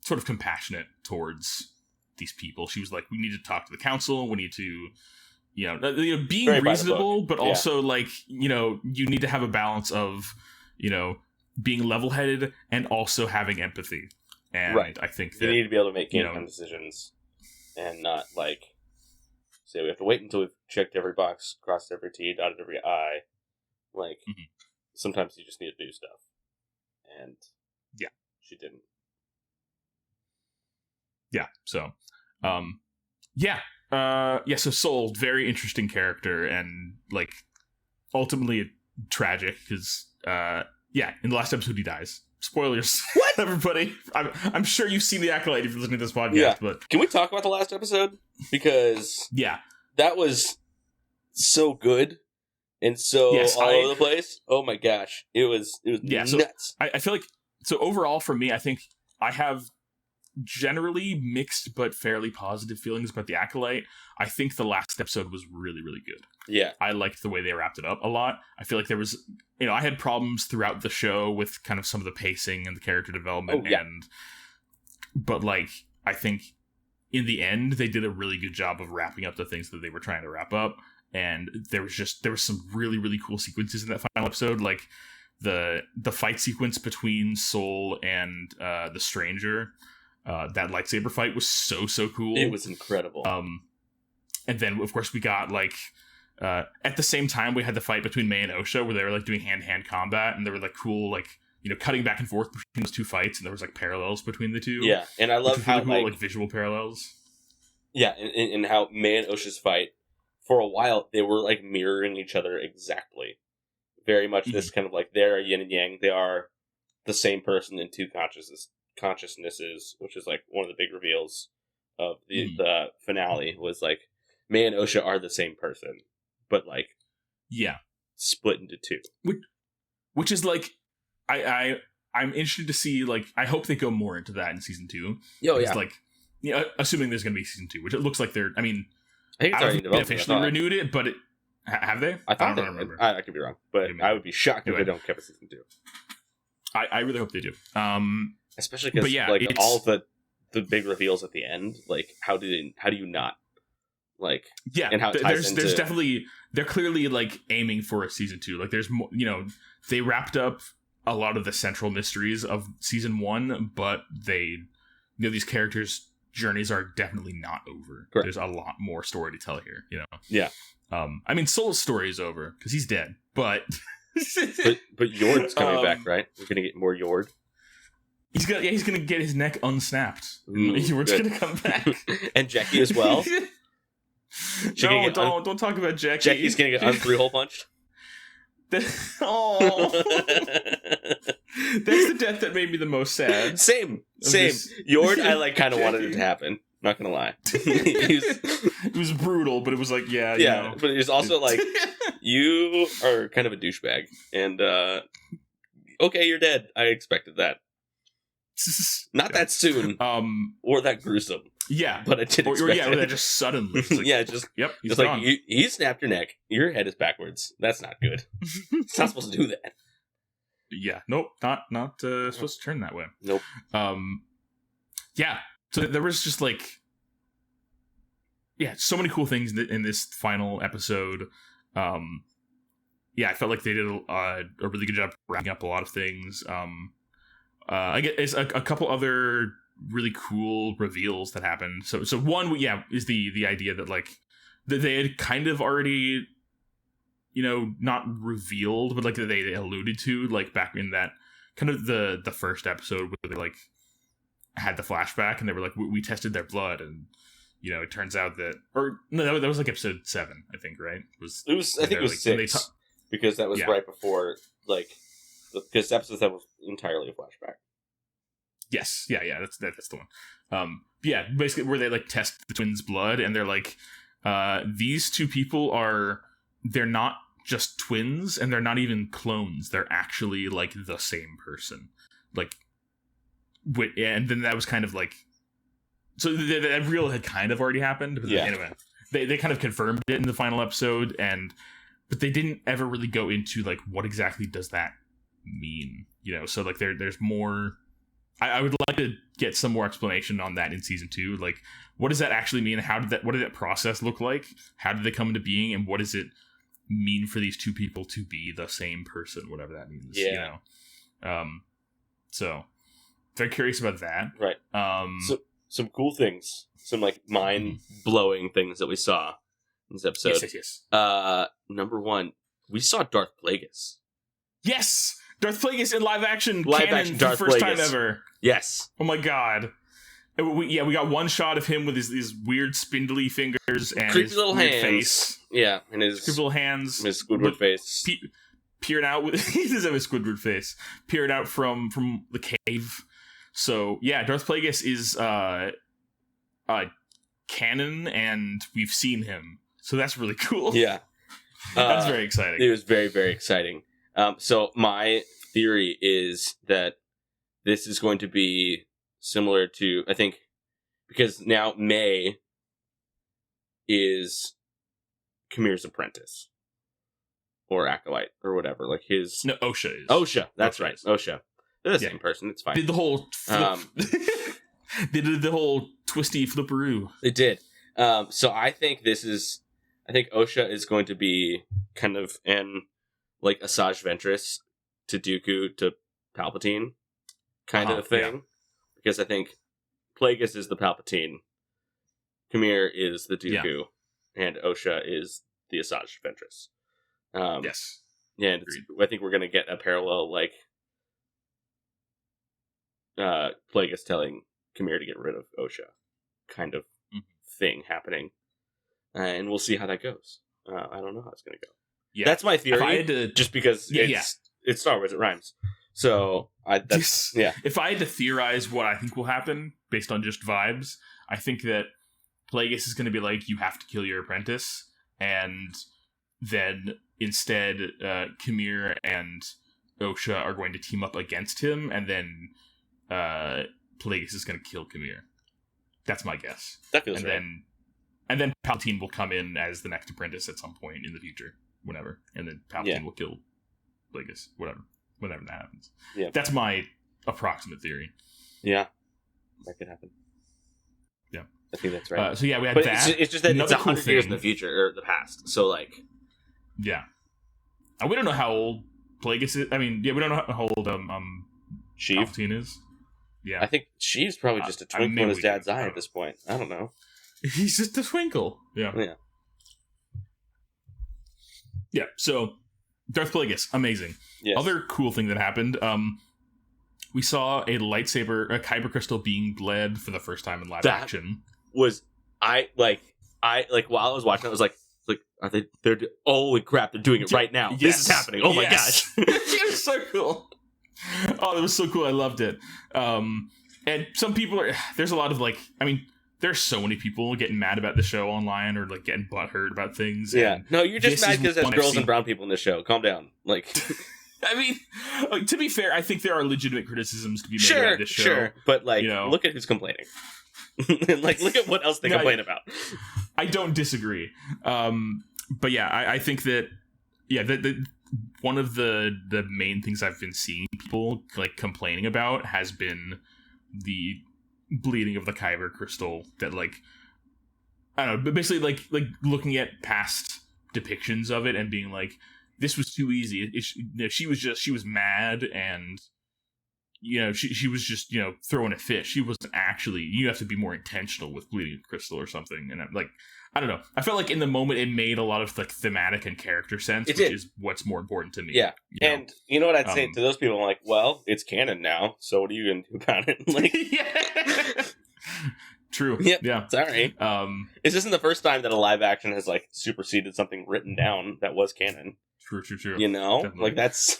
sort of compassionate towards these people. She was like, we need to talk to the council. We need to being very reasonable, but also like you need to have a balance of being level-headed and also having empathy. And right. I think you need to be able to make game decisions and not like say we have to wait until we've checked every box, crossed every T, dotted every I. Like sometimes you just need to do stuff, and she didn't. Yeah. So, so Soul, very interesting character, and like ultimately tragic because in the last episode he dies. Spoilers. What? Everybody. I'm sure you've seen the Acolyte if you're listening to this podcast, but can we talk about the last episode? Because that was so good and so all over the place. Oh my gosh. It was nuts. So I feel like, so overall for me, I think I have generally mixed but fairly positive feelings about the Acolyte. I think the last episode was really, really good. Yeah. I liked the way they wrapped it up a lot. I feel like there was, I had problems throughout the show with kind of some of the pacing and the character development. But like, I think in the end, they did a really good job of wrapping up the things that they were trying to wrap up. And there was some really, really cool sequences in that final episode. Like the fight sequence between Soul and the Stranger. That lightsaber fight was so cool. It was incredible. And then of course we got like at the same time we had the fight between May and Osha where they were like doing hand-to-hand combat, and there were like cool like cutting back and forth between those two fights, and there was like parallels between the two. Yeah, and I love how really cool, like visual parallels. Yeah, and how May and Osha's fight for a while they were like mirroring each other exactly. Very much this kind of like they're yin and yang. They are the same person in two consciousnesses, which is like one of the big reveals of the finale, was like May and Osha are the same person, but like split into two, which is like I'm interested to see, like I hope they go more into that in season 2. Like assuming there's gonna be season 2, which it looks like they're, I mean, I think it's already developed. They officially renewed it, but have they? I don't remember. I could be wrong, but I would be shocked if they don't cover season 2. I really hope they do. Especially because all the big reveals at the end, like how do you not like and how it ties there's definitely they're clearly like aiming for a season 2. Like there's more, they wrapped up a lot of the central mysteries of season 1, but they these characters' journeys are definitely not over. Correct. There's a lot more story to tell here. Yeah. I mean, Soul's story is over because he's dead, but but Yord's coming back, right? We're gonna get more Yord. He's gonna get his neck unsnapped. Yord's gonna come back, and Jackie as well. No, don't talk about Jackie. Jackie's gonna get three-hole punched. Oh, that's the death that made me the most sad. Same. Yord, I kind of wanted it to happen. Not gonna lie. It was brutal, but it was like, yeah. But it was also like, you are kind of a douchebag, and okay, you're dead. I expected that. Not that soon, or that gruesome. Yeah, but I did expect or that just suddenly. Like, yep. It's like you snapped your neck. Your head is backwards. That's not good. It's not supposed to do that. Yeah, nope, not supposed to turn that way. Nope. Yeah. So there was just so many cool things in this final episode. I felt like they did a really good job wrapping up a lot of things. I guess a couple other really cool reveals that happened. So one, is the idea that that they had kind of already, not revealed, but they alluded to back in that kind of the first episode where they had the flashback and they were like, we tested their blood and it turns out that, or no, that was episode 7, I think, right? I think it was 6 because that was right before because episode 7 was entirely a flashback. Yes, that's the one. Basically where they test the twins' blood and they're like, these two people they're not just twins and they're not even clones. They're actually the same person. And then that was kind of so that reveal had kind of already happened. But anyway, they kind of confirmed it in the final episode, but they didn't ever really go into what exactly does that mean. So there's more. I would like to get some more explanation on that in season 2. What does that actually mean? What did that process look like? How did they come into being? And what does it mean for these two people to be the same person? Whatever that means. Yeah. So very curious about that. Right. So some cool things, some mind-blowing things that we saw in this episode. Yes. Number 1, we saw Darth Plagueis. Yes. Darth Plagueis in live action canon for the first time ever. Yes. Oh my god. We got one shot of him with these weird spindly fingers and creepy his little weird hands. Face. Yeah, and his creepy little hands. His Squidward face. Peering out with he does have a Squidward face. Peering out from the cave. So Darth Plagueis is canon and we've seen him. So that's really cool. Yeah. That's very exciting. It was very, very exciting. So my theory is that this is going to be similar to, I think, because now May is Kamir's apprentice. Or Acolyte, or whatever. No, Osha is. Osha, that's right. Osha. They're the same person, it's fine. Did the whole flip. They did the whole twisty flipperoo. They did. So I think Osha is going to be kind of an Asajj Ventress to Dooku to Palpatine kind of thing. Yeah. Because I think Plagueis is the Palpatine, Kamir is the Dooku, and Osha is the Asajj Ventress. Yes. Yeah, and I think we're going to get a parallel Plagueis telling Kamir to get rid of Osha kind of thing happening. And we'll see how that goes. I don't know how it's going to go. Yeah. That's my theory, just because it's Star Wars, it rhymes. So, If I had to theorize what I think will happen, based on just vibes, I think that Plagueis is going to be you have to kill your apprentice, and then instead, Kamir and Osha are going to team up against him, and then Plagueis is going to kill Kamir. That's my guess. That feels right. And then Palpatine will come in as the next apprentice at some point in the future, whenever, and then Palpatine will kill Plagueis, whatever. whenever that happens. Yeah. That's my approximate theory. Yeah, that could happen. Yeah, I think that's right. So yeah, we had But that. it's just that Another it's cool 100 years in thing- the future or the past. So like, Yeah, and we don't know how old Plagueis is. I mean, yeah, we don't know how old Sheev. Palpatine is. Yeah, I think Sheev's probably just a twinkle maybe in his we dad's can- eye at this point. I don't know. he's just a twinkle. Yeah. Yeah. Yeah, so Darth Plagueis, amazing. Yes. Other cool thing that happened, we saw a lightsaber, a kyber crystal being bled for the first time in live That- action. was I while I was watching it, I was like are they? Holy crap! They're doing it right now. This is happening. Oh my gosh! It was so cool. Oh, it was so cool. I loved it. And some people are. There's a lot of like. I mean, there's so many people getting mad about the show online or like getting butthurt about things. Yeah. and No, you're just this mad is because there's one I've girls seen- and brown people in this show. Calm down. Like, I mean, like, to be fair, I think there are legitimate criticisms to be made sure, about this show. sure, but like, you know. look at who's complaining. And like, look at what else they No, complain about. I don't disagree. But yeah, I think that the one of the main things I've been seeing people like complaining about has been the bleeding of the kyber crystal. That like I don't know, but basically like looking at past depictions of it and being like, this was too easy. She was mad and. She was just, throwing a fit. She wasn't actually, you have to be more intentional with bleeding a crystal or something. And I'm like, I don't know. I felt like in the moment it made a lot of like thematic and character sense, which is what's more important to me. Yeah. you know? And you know what I'd say to those people? I'm like, well, it's canon now, so what are you going to do about it? Like, yeah. True. Yep. Yeah. Sorry. This isn't the first time that a live action has like superseded something written down that was canon. True. You know, Definitely. like that's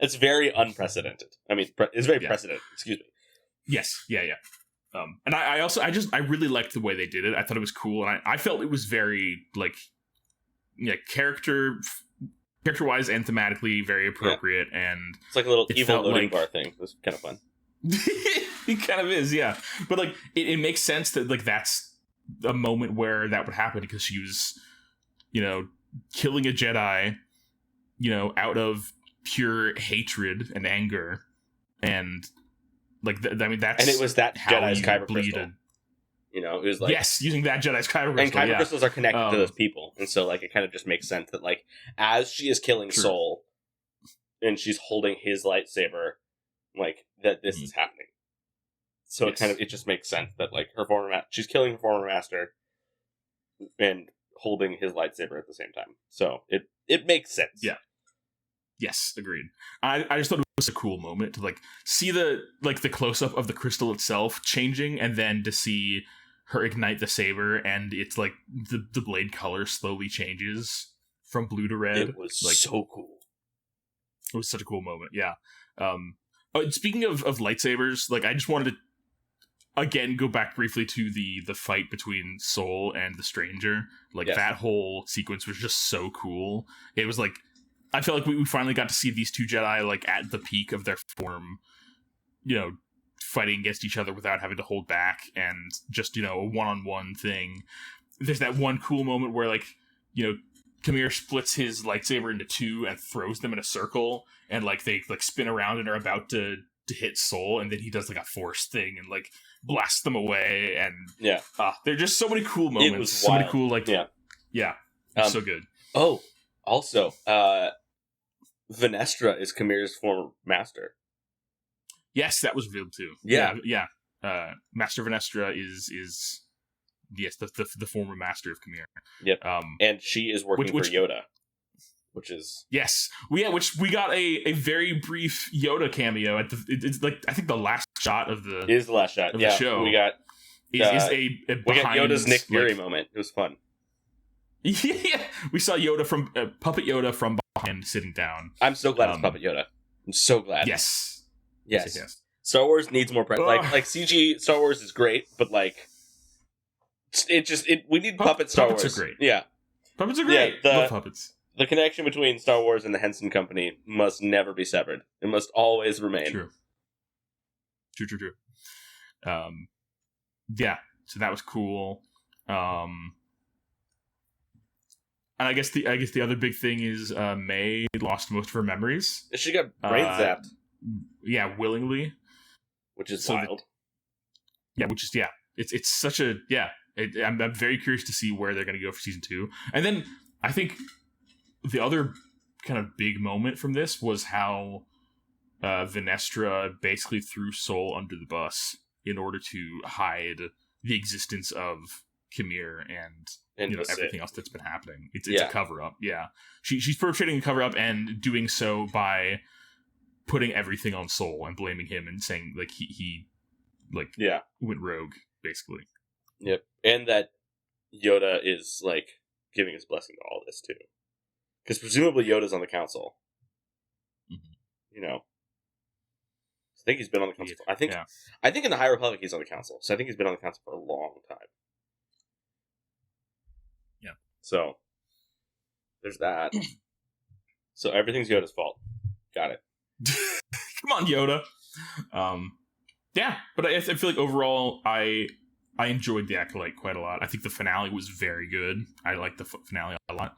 it's very unprecedented. I mean, it's very precedent. Excuse me. Yes. Yeah. And I really liked the way they did it. I thought it was cool, and I felt it was very like, character wise and thematically very appropriate. And It's like a little it evil felt loading like- bar thing. It was kind of fun. It kind of is, yeah. But like, it makes sense that like that's a moment where that would happen because she was, killing a Jedi, out of pure hatred and anger, and like I mean that's And it was that how Jedi's you kyber bleed crystal. It was like yes, using that Jedi's kyber crystal. and kyber yeah. crystals are connected to those people, and so like it kind of just makes sense that like as she is killing True. Soul, and she's holding his lightsaber, like that this is happening. So Yes. it just makes sense that like she's killing her former master, and holding his lightsaber at the same time. So it makes sense. Yeah. Yes, agreed. I just thought it was a cool moment to like see the close up of the crystal itself changing, and then to see her ignite the saber, and it's like the blade color slowly changes from blue to red. It was like so cool. it was such a cool moment. Yeah. Speaking of lightsabers, like I just wanted to again go back briefly to the fight between Soul and the Stranger. Like that whole sequence was just so cool. It was like I feel like we finally got to see these two Jedi like at the peak of their form, fighting against each other without having to hold back, and just a one-on-one thing. There's that one cool moment where like Kamir splits his lightsaber into two and throws them in a circle, and like they like spin around and are about to hit Soul, and then he does like a force thing and like blasts them away, and there are just so many cool moments. It was so many wild. cool like so good. Oh, also, Venestra is Kamir's former master. Yes, that was revealed too. Yeah. Master Venestra is yes the former master of Kamir. Yep. And she is working which- for Yoda, which is Yes, which we got a very brief Yoda cameo at it's like I think the last shot of the is the last shot. of the Yeah, show. we got is a we got behind, Yoda's Nick Fury like- moment. It was fun. Yeah, we saw Yoda from Puppet Yoda from behind sitting down. I'm so glad it's Puppet Yoda. I'm so glad. Yes. Yes. Star Wars needs more like CG Star Wars is great, but like we need puppet Star Wars. Puppets are great. Yeah. Puppets are great. Love puppets. The connection between Star Wars and the Henson Company must never be severed. It must always remain. True. Yeah, so that was cool. And I guess the other big thing is May lost most of her memories. She got brain zapped. Yeah, willingly. Which is wild. Which is It's such a I'm very curious to see where they're going to go for season 2. And then I think the other kind of big moment from this was how Venestra basically threw Soul under the bus in order to hide the existence of Khmer and everything else that's been happening. It's a cover up. Yeah, she's perpetrating a cover up and doing so by putting everything on Soul and blaming him and saying like he went rogue basically. Yep, and that Yoda is like giving his blessing to all this too, because presumably Yoda's on the council. Mm-hmm. I think he's been on the council. I think in the High Republic he's on the council, so I think he's been on the council for a long time. Yeah. So there's that. So everything's Yoda's fault. Got it. Come on, Yoda. But I feel like overall I enjoyed the Acolyte quite a lot. I think the finale was very good. I liked the finale a lot.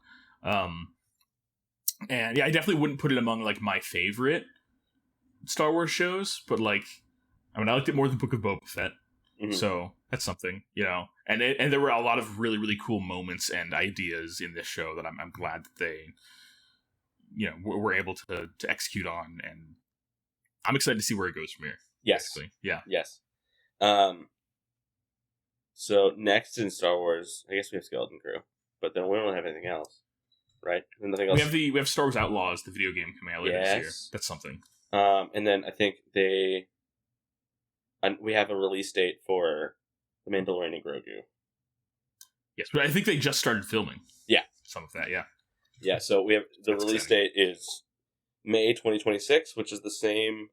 And I definitely wouldn't put it among like my favorite Star Wars shows, but like, I liked it more than Book of Boba Fett. Mm-hmm. So that's something, And there were a lot of really, really cool moments and ideas in this show that I'm glad that they, were able to execute on, and I'm excited to see where it goes from here. Yes. Basically. Yeah. Yes. So next in Star Wars, I guess we have Skeleton Crew, but then we don't have anything else, right? Nothing else. We have Star Wars Outlaws, the video game coming out later this year. That's something. And then I think we have a release date for The Mandalorian and Grogu. Yes, but I think they just started filming. Yeah. Some of that, yeah. Yeah, so we have the release date is May 2026, which is the same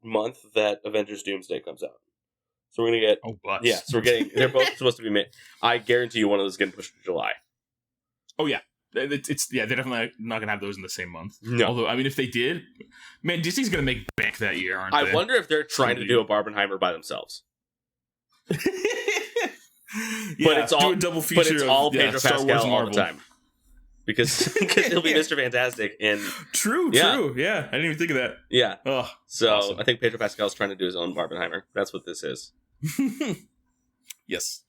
month that Avengers Doomsday comes out. So we're going to get... Oh, but. Yeah, so they're both supposed to be May. I guarantee you one of those is getting pushed to July. Oh, yeah. They're definitely not going to have those in the same month. No. Although, if they did, man, Disney's going to make bank that year, aren't they? I wonder if they're trying to do a Barbenheimer by themselves. But it's all do a double feature. But it's all Pedro Star Pascal Wars and all Marvel. the time. Because he'll be Mr. Fantastic. And True. Yeah, I didn't even think of that. Yeah. Oh, so awesome. I think Pedro Pascal's trying to do his own Barbenheimer. That's what this is. Yes.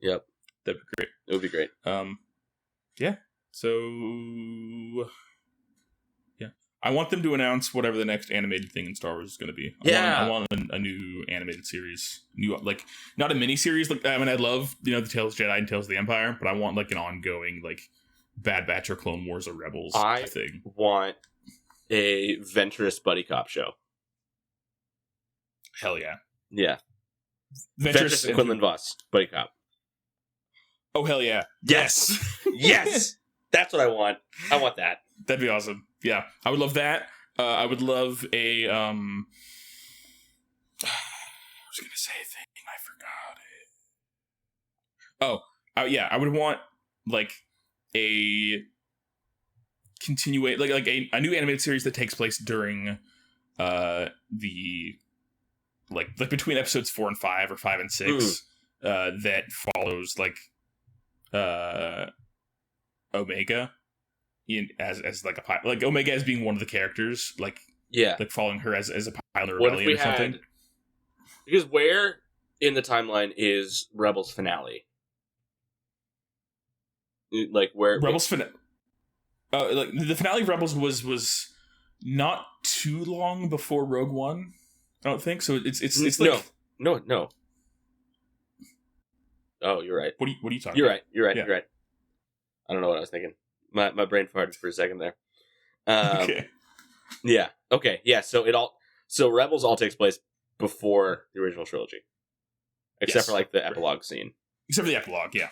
Yep. That'd be great. It would be great. Yeah. So, I want them to announce whatever the next animated thing in Star Wars is going to be. I want a new animated series, not a mini series. Like, I love the Tales of Jedi and Tales of the Empire, but I want like an ongoing like Bad Batch or Clone Wars or Rebels thing. Want a Ventress buddy cop show. Hell yeah, yeah. Ventress and Quinlan Voss buddy cop. Oh hell yeah! Yes, yes. That's what I want. I want that. That'd be awesome. Yeah, I would love that. I would love a. I was gonna say a thing. I forgot it. I would want like a like a new animated series that takes place during the like between episodes 4 and 5 or 5 and 6 that follows like Omega as like a pilot, like Omega as being one of the characters, like following her as a pilot rebellion or something. Because where in the timeline is Rebels finale? Like where Rebels finale? Like the finale of Rebels was not too long before Rogue One. I don't think so. It's like no. Oh, you're right. What are you talking? You're about? right. You're right. Yeah. You're right. I don't know what I was thinking. My brain farted for a second there. Okay. Yeah. Okay. Yeah. So Rebels all takes place before the original trilogy, except for like the epilogue scene. Except for the epilogue, yeah.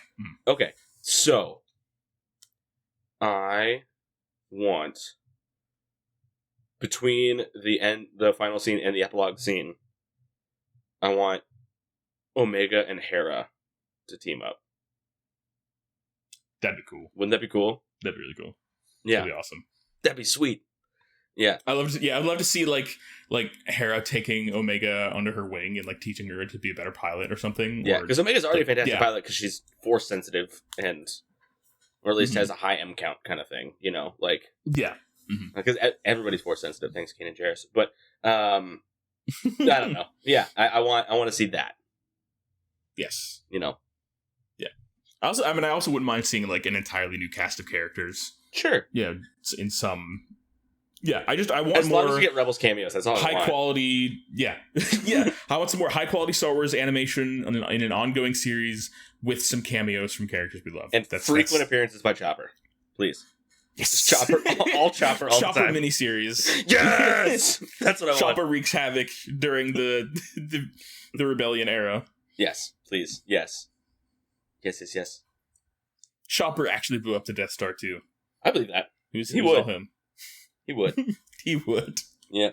Okay. So I want between the final scene and the epilogue scene, I want Omega and Hera to team up. That'd be cool. Wouldn't that be cool? That'd be really cool. Yeah. That'd be awesome. That'd be sweet. Yeah. I'd love to see like Hera taking Omega under her wing and like teaching her to be a better pilot or something. Yeah, because Omega's already a fantastic pilot because she's force sensitive and or at least has a high M count kind of thing. Like Yeah. because everybody's force sensitive. Thanks, Kanan Jarrus. But I don't know. Yeah, I want to see that. Yes. Yeah. I also wouldn't mind seeing like an entirely new cast of characters. Sure. Yeah, in some. Yeah, I want as more long as we get Rebels cameos. That's all. High quality. Yeah, yeah. I want some more high quality Star Wars animation in an ongoing series with some cameos from characters we love and frequent appearances by Chopper, please. Yes, Chopper, all Chopper, all Chopper the time. miniseries. Yes, that's what I want. Chopper wreaks havoc during the rebellion era. Yes, please. Yes. Chopper actually blew up the Death Star too. I believe that. He would. All him. He would. He would. Yeah.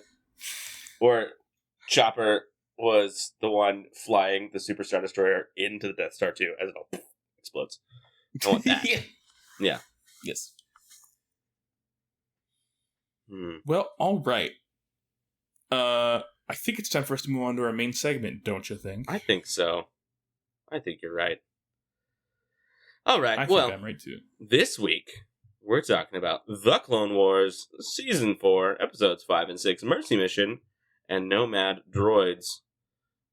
Or Chopper was the one flying the Super Star Destroyer into the Death Star too, as it all explodes. I want that. Yeah. Yes. Well, all right. I think it's time for us to move on to our main segment, don't you think? I think so. I think you're right. All right. I think I'm right too. This week we're talking about The Clone Wars Season 4, Episodes 5 and 6, Mercy Mission, and Nomad Droids.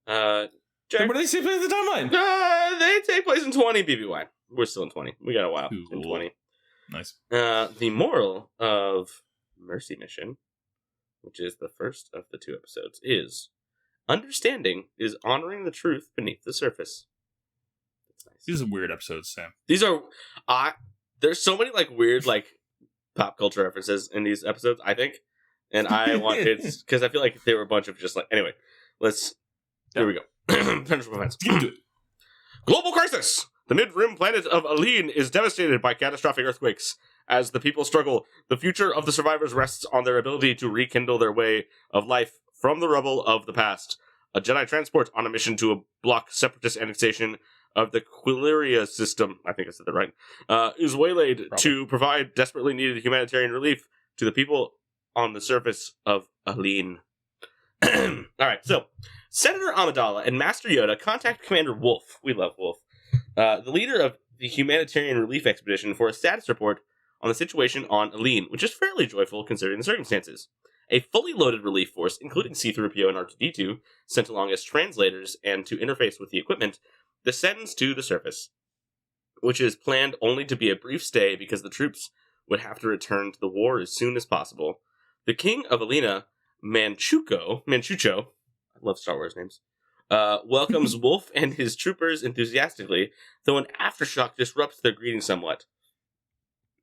Jack, where do they take place in the timeline? They take place in 20 BBY. We're still in 20. We got a while in 20. Nice. The moral of Mercy Mission, which is the first of the 2 episodes, is understanding is honoring the truth beneath the surface. That's nice. These are weird episodes, Sam. These are... there's so many weird pop culture references in these episodes, I think. And I want it because I feel like they were a bunch of just anyway, here we go. Potential events. Global crisis! The mid-rim planet of Aline is devastated by catastrophic earthquakes. As the people struggle, the future of the survivors rests on their ability to rekindle their way of life from the rubble of the past. A Jedi transport on a mission to block separatist annexation of the Quillyria system, I think I said that right, is waylaid to provide desperately needed humanitarian relief to the people on the surface of Aline. Alright, so, Senator Amidala and Master Yoda contact Commander Wolf, we love Wolf, the leader of the humanitarian relief expedition, for a status report on the situation on Aline, which is fairly joyful considering the circumstances. A fully loaded relief force, including C-3PO and R2-D2, sent along as translators and to interface with the equipment, descends to the surface, which is planned only to be a brief stay because the troops would have to return to the war as soon as possible. The king of Alina, Manchucho, I love Star Wars names, welcomes Wolf and his troopers enthusiastically, though an aftershock disrupts their greeting somewhat.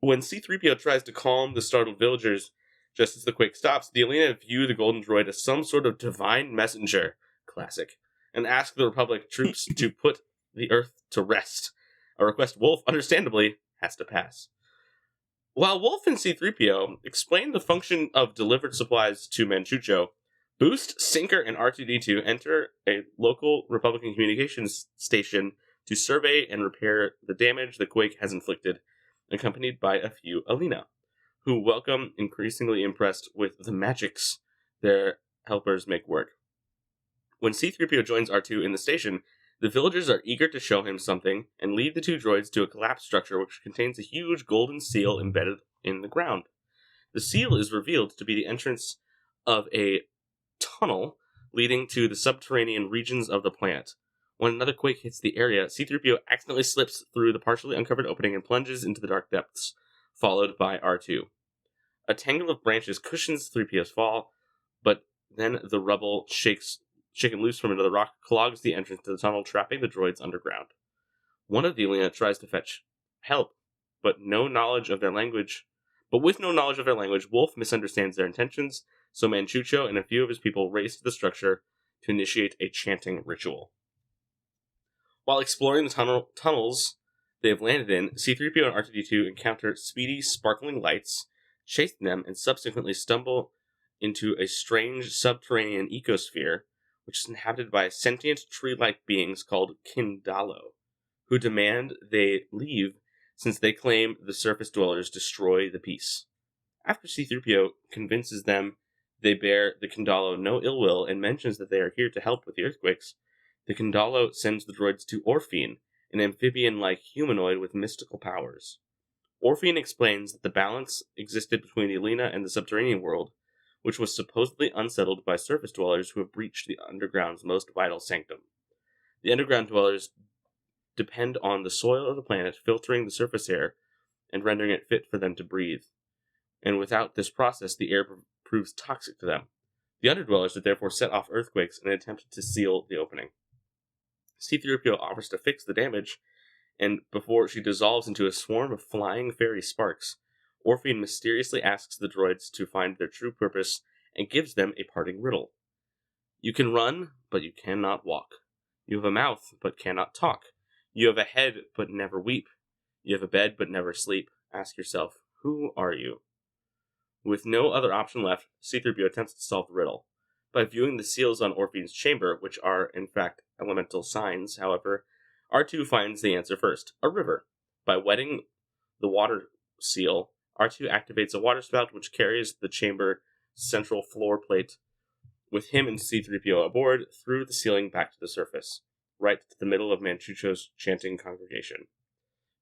When C-3PO tries to calm the startled villagers just as the quake stops, the Alina view the golden droid as some sort of divine messenger, classic, and ask the Republic troops to put the Earth to rest, a request Wolf, understandably, has to pass. While Wolf and C-3PO explain the function of delivered supplies to Manchucho, Boost, Sinker, and R2-D2 enter a local Republican communications station to survey and repair the damage the quake has inflicted, accompanied by a few Alina, who welcome, increasingly impressed with the magics their helpers make work. When C-3PO joins R2 in the station, the villagers are eager to show him something and lead the 2 droids to a collapsed structure which contains a huge golden seal embedded in the ground. The seal is revealed to be the entrance of a tunnel leading to the subterranean regions of the planet. When another quake hits the area, C-3PO accidentally slips through the partially uncovered opening and plunges into the dark depths, followed by R2. A tangle of branches cushions 3PO's fall, but then the rubble shaken loose from another rock, clogs the entrance to the tunnel, trapping the droids underground. One of the Alina tries to fetch help, but with no knowledge of their language, Wolf misunderstands their intentions, so Manchucho and a few of his people race to the structure to initiate a chanting ritual. While exploring the tunnels they have landed in, C-3PO and R2-D2 encounter speedy, sparkling lights, chase them, and subsequently stumble into a strange subterranean ecosphere, which is inhabited by sentient tree-like beings called Kindalo, who demand they leave since they claim the surface dwellers destroy the peace. After C-3PO convinces them they bear the Kindalo no ill will and mentions that they are here to help with the earthquakes, the Kindalo sends the droids to Orphine, an amphibian-like humanoid with mystical powers. Orphean explains that the balance existed between the Alina and the subterranean world, which was supposedly unsettled by surface dwellers who have breached the underground's most vital sanctum. The underground dwellers depend on the soil of the planet filtering the surface air and rendering it fit for them to breathe. And without this process, the air proves toxic to them. The underdwellers would therefore set off earthquakes in an attempt to seal the opening. C-3PO offers to fix the damage, and before she dissolves into a swarm of flying fairy sparks, Orphean mysteriously asks the droids to find their true purpose and gives them a parting riddle. You can run, but you cannot walk. You have a mouth, but cannot talk. You have a head, but never weep. You have a bed, but never sleep. Ask yourself, who are you? With no other option left, C-3PO attempts to solve the riddle. By viewing the seals on Orphean's chamber, which are, in fact, elemental signs, however, R2 finds the answer first, a river. By wetting the water seal, R2 activates a water spout which carries the chamber central floor plate with him and C-3PO aboard through the ceiling back to the surface, right to the middle of Manchucho's chanting congregation.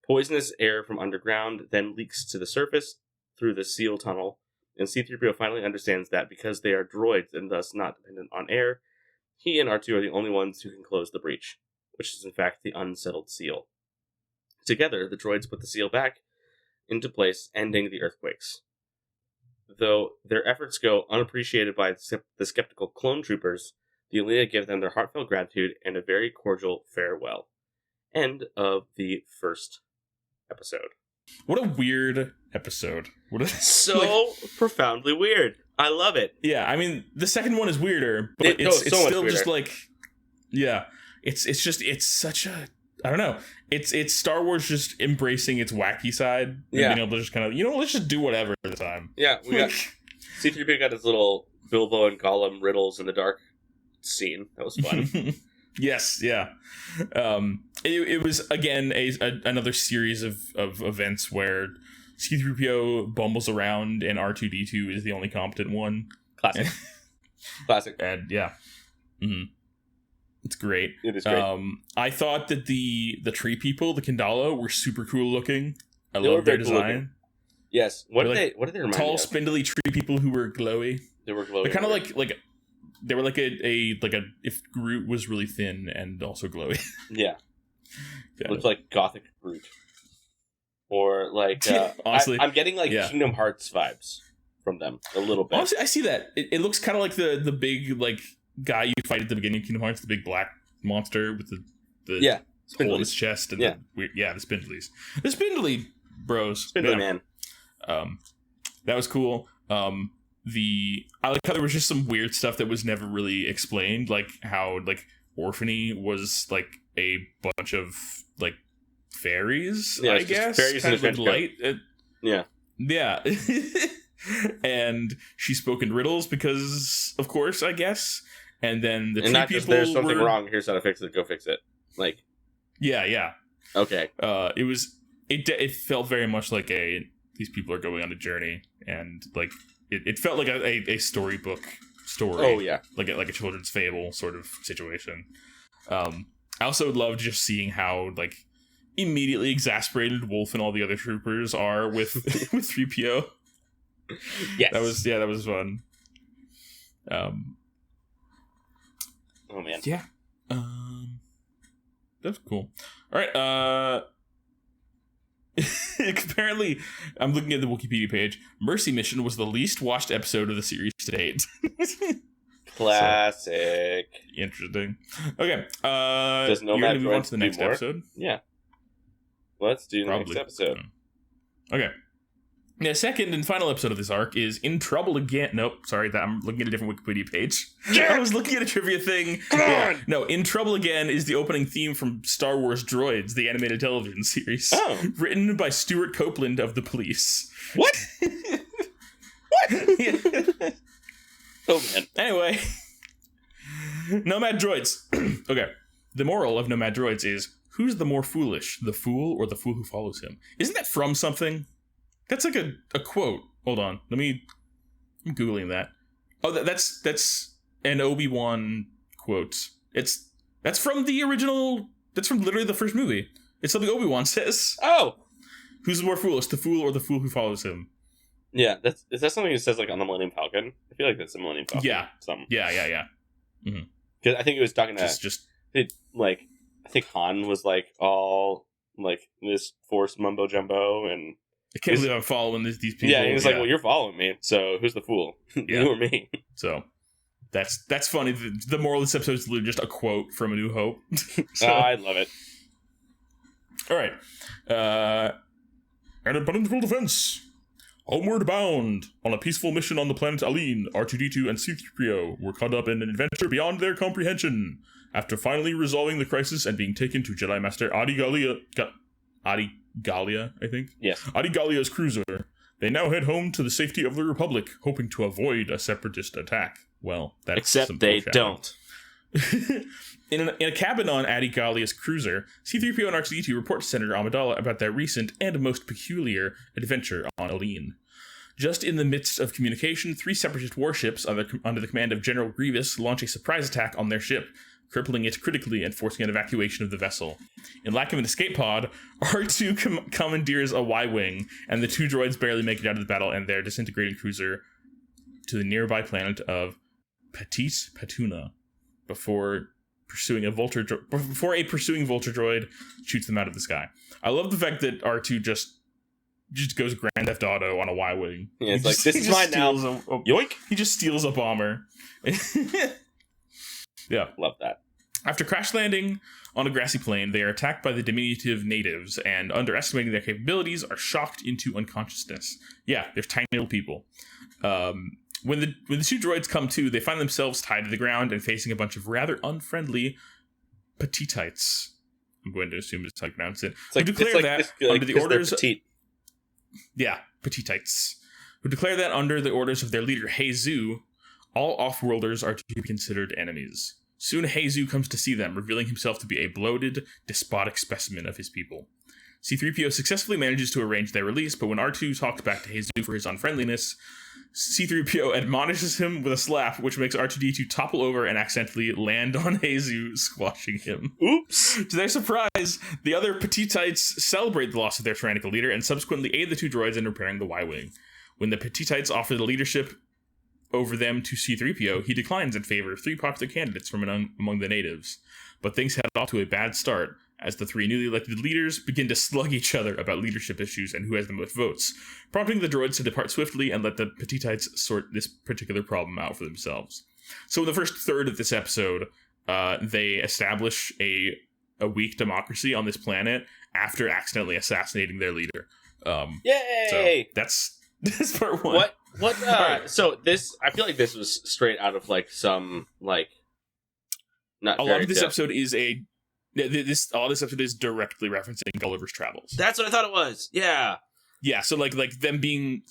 Poisonous air from underground then leaks to the surface through the seal tunnel, and C-3PO finally understands that because they are droids and thus not dependent on air, he and R2 are the only ones who can close the breach, which is in fact the unsettled seal. Together, the droids put the seal back into place, ending the earthquakes. Though their efforts go unappreciated by the skeptical clone troopers, the Alina give them their heartfelt gratitude and a very cordial farewell. End of the first episode. What a weird episode. So profoundly weird. I love it. Yeah, I mean, the second one is weirder, but it's still just like, yeah, it's such a, I don't know. It's Star Wars just embracing its wacky side and being able to just kind of, let's just do whatever at the time. Yeah, we got C-3PO got his little Bilbo and Gollum riddles in the dark scene. That was fun. Yes, yeah. It was, again, another series of events where C-3PO bumbles around and R2-D2 is the only competent one. Classic. Classic. And, yeah. Mm-hmm. It's great. It is great. I thought that the tree people, the Kindalo, were super cool looking. I love their design. Cool. Yes. What did they remind tall, me of? spindly tree people who were glowy. They were glowy. They're kind of like they were like a if Groot was really thin and also glowy. Yeah. Looks like Gothic Groot. Or like honestly, I'm getting like Kingdom Hearts vibes from them a little bit. Honestly, I see that. It looks kind of like the big like guy you fight at the beginning of Kingdom Hearts, the big black monster with the hole in his chest and the spindlies. The spindly bros. Spindly man. That was cool. I like how there was just some weird stuff that was never really explained, like how like Orphany was like a bunch of like fairies, I guess. Fairies kind in of light. Yeah. And she spoke in riddles because, of course, I guess. And then the not just there's something wrong. Here's how to fix it. Go fix it. Like. Yeah. Okay. It felt very much like these people are going on a journey, and like it felt like a storybook story. Oh yeah. Like a children's fable sort of situation. I also loved just seeing how like immediately exasperated Wolf and all the other troopers are with 3PO. Yes. That was fun. Oh man. Yeah. That's cool. All right. Apparently, I'm looking at the Wikipedia page. Mercy Mission was the least watched episode of the series to date. Classic. So, interesting. Okay. Does Nomad move on to the next episode? Yeah. Let's do the next episode. Okay. The second and final episode of this arc is In Trouble Again. Nope, sorry, I'm looking at a different Wikipedia page. I was looking at a trivia thing. No, In Trouble Again is the opening theme from Star Wars Droids, the animated television series. Oh. Written by Stuart Copeland of The Police. What? What? Yeah. Oh, man. Anyway. Nomad Droids. Okay. The moral of Nomad Droids is, who's the more foolish, the fool or the fool who follows him? Isn't that from something? That's like a quote. Hold on. I'm Googling that. Oh, that's an Obi-Wan quote. That's from the original, that's from literally the first movie. It's something Obi-Wan says. Oh! Who's more foolish, the fool or the fool who follows him? Yeah, is that something he says like on the Millennium Falcon? I feel like that's the Millennium Falcon. Yeah. Something. Yeah. Because I think he was talking to I think Han was like all like this Force mumbo jumbo, and I can't believe I'm following these people. Yeah, he's like, well, you're following me, so who's the fool? You or me? So that's funny. The moral of this episode is literally just a quote from A New Hope. I love it. All right, and in Plentiful Defense. Homeward bound, on a peaceful mission on the planet Aline, R2-D2 and C-3PO were caught up in an adventure beyond their comprehension. After finally resolving the crisis and being taken to Jedi Master Adi Gallia, I think? Yes. Adi Gallia's cruiser, they now head home to the safety of the Republic, hoping to avoid a separatist attack. Well, that's except they don't. In a cabin on Adi Gallia's cruiser, C-3PO and R2-D2 report to Senator Amidala about their recent and most peculiar adventure on Aline. Just in the midst of communication, 3 separatist warships under the command of General Grievous launch a surprise attack on their ship, crippling it critically and forcing an evacuation of the vessel. In lack of an escape pod, R2 commandeers a Y-wing, and the 2 droids barely make it out of the battle and their disintegrating cruiser to the nearby planet of Petite Petuna before a pursuing Vulture droid shoots them out of the sky. I love the fact that R2 just goes Grand Theft Auto on a Y-wing. Yeah, it's like, this is mine now. Yoink! He just steals a bomber. Yeah. Love that. After crash landing on a grassy plain, they are attacked by the diminutive natives and, underestimating their capabilities, are shocked into unconsciousness. Yeah, they're tiny little people. When the 2 droids come to, they find themselves tied to the ground and facing a bunch of rather unfriendly petitites. I'm going to assume it's how you pronounce it. Who declare that under the orders... Yeah, petitites. Who declare that under the orders of their leader, Heizu, all off-worlders are to be considered enemies. Soon Heizu comes to see them, revealing himself to be a bloated, despotic specimen of his people. C-3PO successfully manages to arrange their release, but when R2 talks back to Heizu for his unfriendliness, C-3PO admonishes him with a slap, which makes R2-D2 topple over and accidentally land on Heizu, squashing him. Oops! To their surprise, the other Petitites celebrate the loss of their tyrannical leader and subsequently aid the 2 droids in repairing the Y-Wing. When the Petitites offer the leadership over them to C-3PO, he declines in favor of 3 popular candidates from among the natives. But things head off to a bad start, as the 3 newly elected leaders begin to slug each other about leadership issues and who has the most votes, prompting the droids to depart swiftly and let the Petitites sort this particular problem out for themselves. So in the first third of this episode, they establish a weak democracy on this planet after accidentally assassinating their leader. Yay! So that's part 1. What? Right. So this, I feel like this was straight out of like some like. Not a lot of this episode is all this episode is directly referencing Gulliver's Travels. That's what I thought it was. Yeah. Yeah, so like them being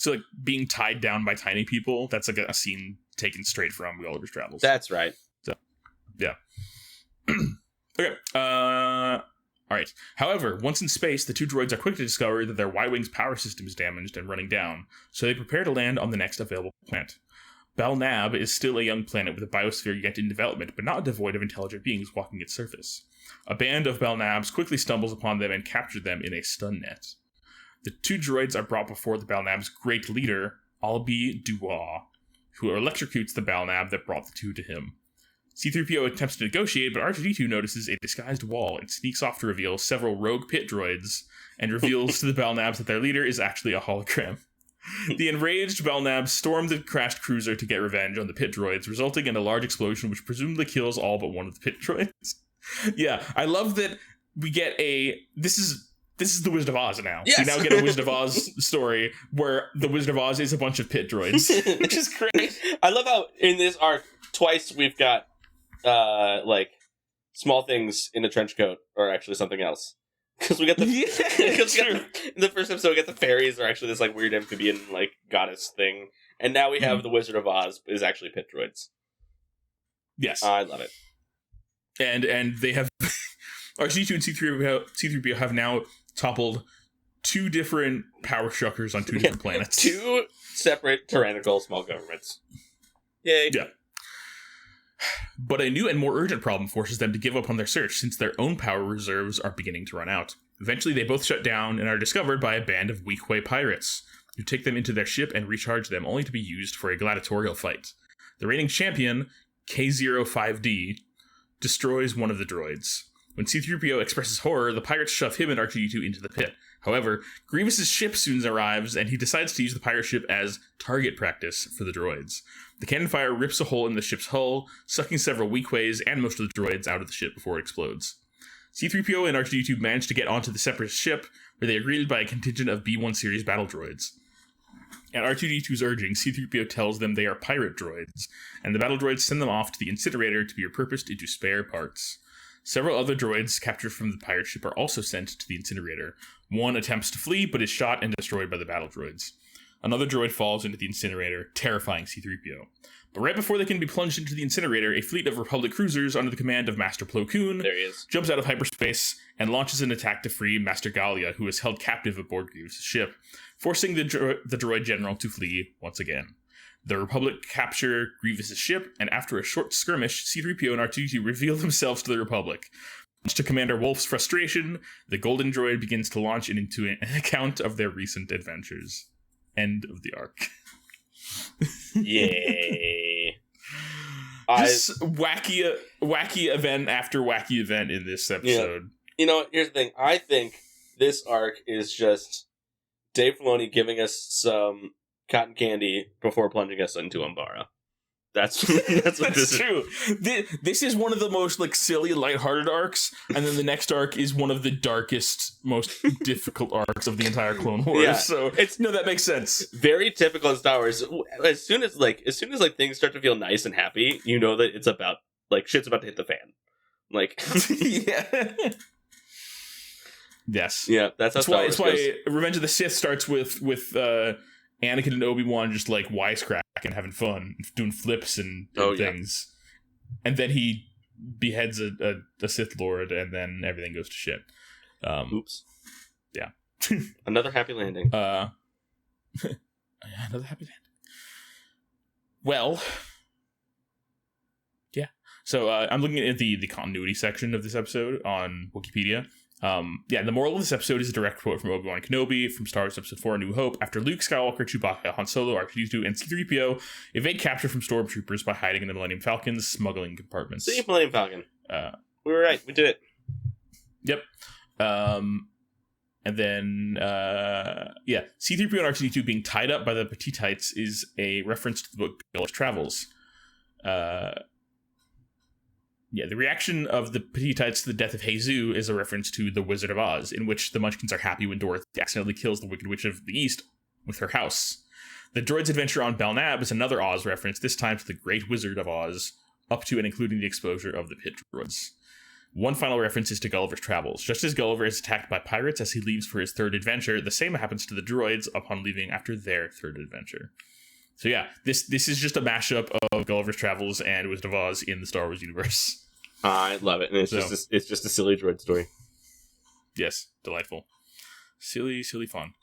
tied down by tiny people, that's like a scene taken straight from Gulliver's Travels. That's right. So yeah. Okay. Alright. However, once in space, the 2 droids are quick to discover that their Y-Wing's power system is damaged and running down, so they prepare to land on the next available planet. Belnab is still a young planet with a biosphere yet in development, but not devoid of intelligent beings walking its surface. A band of Belnabs quickly stumbles upon them and captures them in a stun net. The 2 droids are brought before the Belnab's great leader, Albi Duwa, who electrocutes the Belnab that brought the 2 to him. C-3PO attempts to negotiate, but R2-D2 notices a disguised wall and sneaks off to reveal several rogue pit droids, and reveals to the Belnabs that their leader is actually a hologram. The enraged Belnabs storm the crashed cruiser to get revenge on the pit droids, resulting in a large explosion which presumably kills all but one of the pit droids. Yeah, I love that we get this is the Wizard of Oz now. Yes. We now get a Wizard of Oz story where the Wizard of Oz is a bunch of pit droids, which is great. I love how in this arc twice we've got like small things in a trench coat are actually something else. Because we got in the first episode, we got the fairies are actually this like weird amphibian like goddess thing, and now we have the Wizard of Oz is actually pit droids. Yes, I love it. And they have R2-D2 and C-3PO have now toppled 2 different power structures on 2 different planets. 2 separate tyrannical small governments. Yay! Yeah. But a new and more urgent problem forces them to give up on their search since their own power reserves are beginning to run out. Eventually, they both shut down and are discovered by a band of Weequay pirates, who take them into their ship and recharge them, only to be used for a gladiatorial fight. The reigning champion, K05D, destroys one of the droids. When C-3PO expresses horror, the pirates shove him and R2-D2 into the pit. However, Grievous's ship soon arrives, and he decides to use the pirate ship as target practice for the droids. The cannon fire rips a hole in the ship's hull, sucking several Weequays and most of the droids out of the ship before it explodes. C-3PO and R2-D2 manage to get onto the Separatist ship, where they are greeted by a contingent of B-1 series battle droids. At R2-D2's urging, C-3PO tells them they are pirate droids, and the battle droids send them off to the incinerator to be repurposed into spare parts. Several other droids captured from the pirate ship are also sent to the incinerator. One attempts to flee, but is shot and destroyed by the battle droids. Another droid falls into the incinerator, terrifying C-3PO. But right before they can be plunged into the incinerator, a fleet of Republic cruisers under the command of Master Plo Koon jumps out of hyperspace and launches an attack to free Master Gallia, who is held captive aboard Grievous' ship, forcing the droid general to flee once again. The Republic capture Grievous' ship, and after a short skirmish, C-3PO and R2-D2 reveal themselves to the Republic. Much to Commander Wolf's frustration, the Golden Droid begins to launch into an account of their recent adventures. End of the arc. Yay. Just wacky event after wacky event in this episode. Here's the thing. I think this arc is just Dave Filoni giving us some cotton candy before plunging us into Umbara. That's what this is. True. This is one of the most silly, lighthearted arcs, and then the next arc is one of the darkest, most difficult arcs of the entire Clone Wars. Yeah. So that makes sense. Very typical in Star Wars. As soon as things start to feel nice and happy, you know that it's about shit's about to hit the fan. Yeah. Yes. Yeah, that's why Revenge of the Sith starts with Anakin and Obi-Wan just wisecracking and having fun, doing flips and things. Yeah. And then he beheads a Sith Lord, and then everything goes to shit. Oops. Yeah. Another happy landing. Another happy landing. Well, yeah. So I'm looking at the continuity section of this episode on Wikipedia. The moral of this episode is a direct quote from Obi-Wan Kenobi from Star Wars Episode 4: A New Hope. After Luke Skywalker, Chewbacca, Han Solo, R2-D2, and C-3PO evade capture from stormtroopers by hiding in the Millennium Falcon's smuggling compartments. See, Millennium Falcon. We were right. We did it. Yep. And then, C-3PO and R2-D2 being tied up by the Petitites is a reference to the book Gulliver's Travels. The reaction of the Petitites to the death of Hezu is a reference to The Wizard of Oz, in which the Munchkins are happy when Dorothy accidentally kills the Wicked Witch of the East with her house. The droid's adventure on Belknap is another Oz reference, this time to the Great Wizard of Oz, up to and including the exposure of the pit droids. One final reference is to Gulliver's Travels. Just as Gulliver is attacked by pirates as he leaves for his third adventure, the same happens to the droids upon leaving after their third adventure. So yeah, this is just a mashup of Gulliver's Travels and Wizard of Oz in the Star Wars universe. I love it, and it's just a silly droid story. Yes, delightful, silly fun.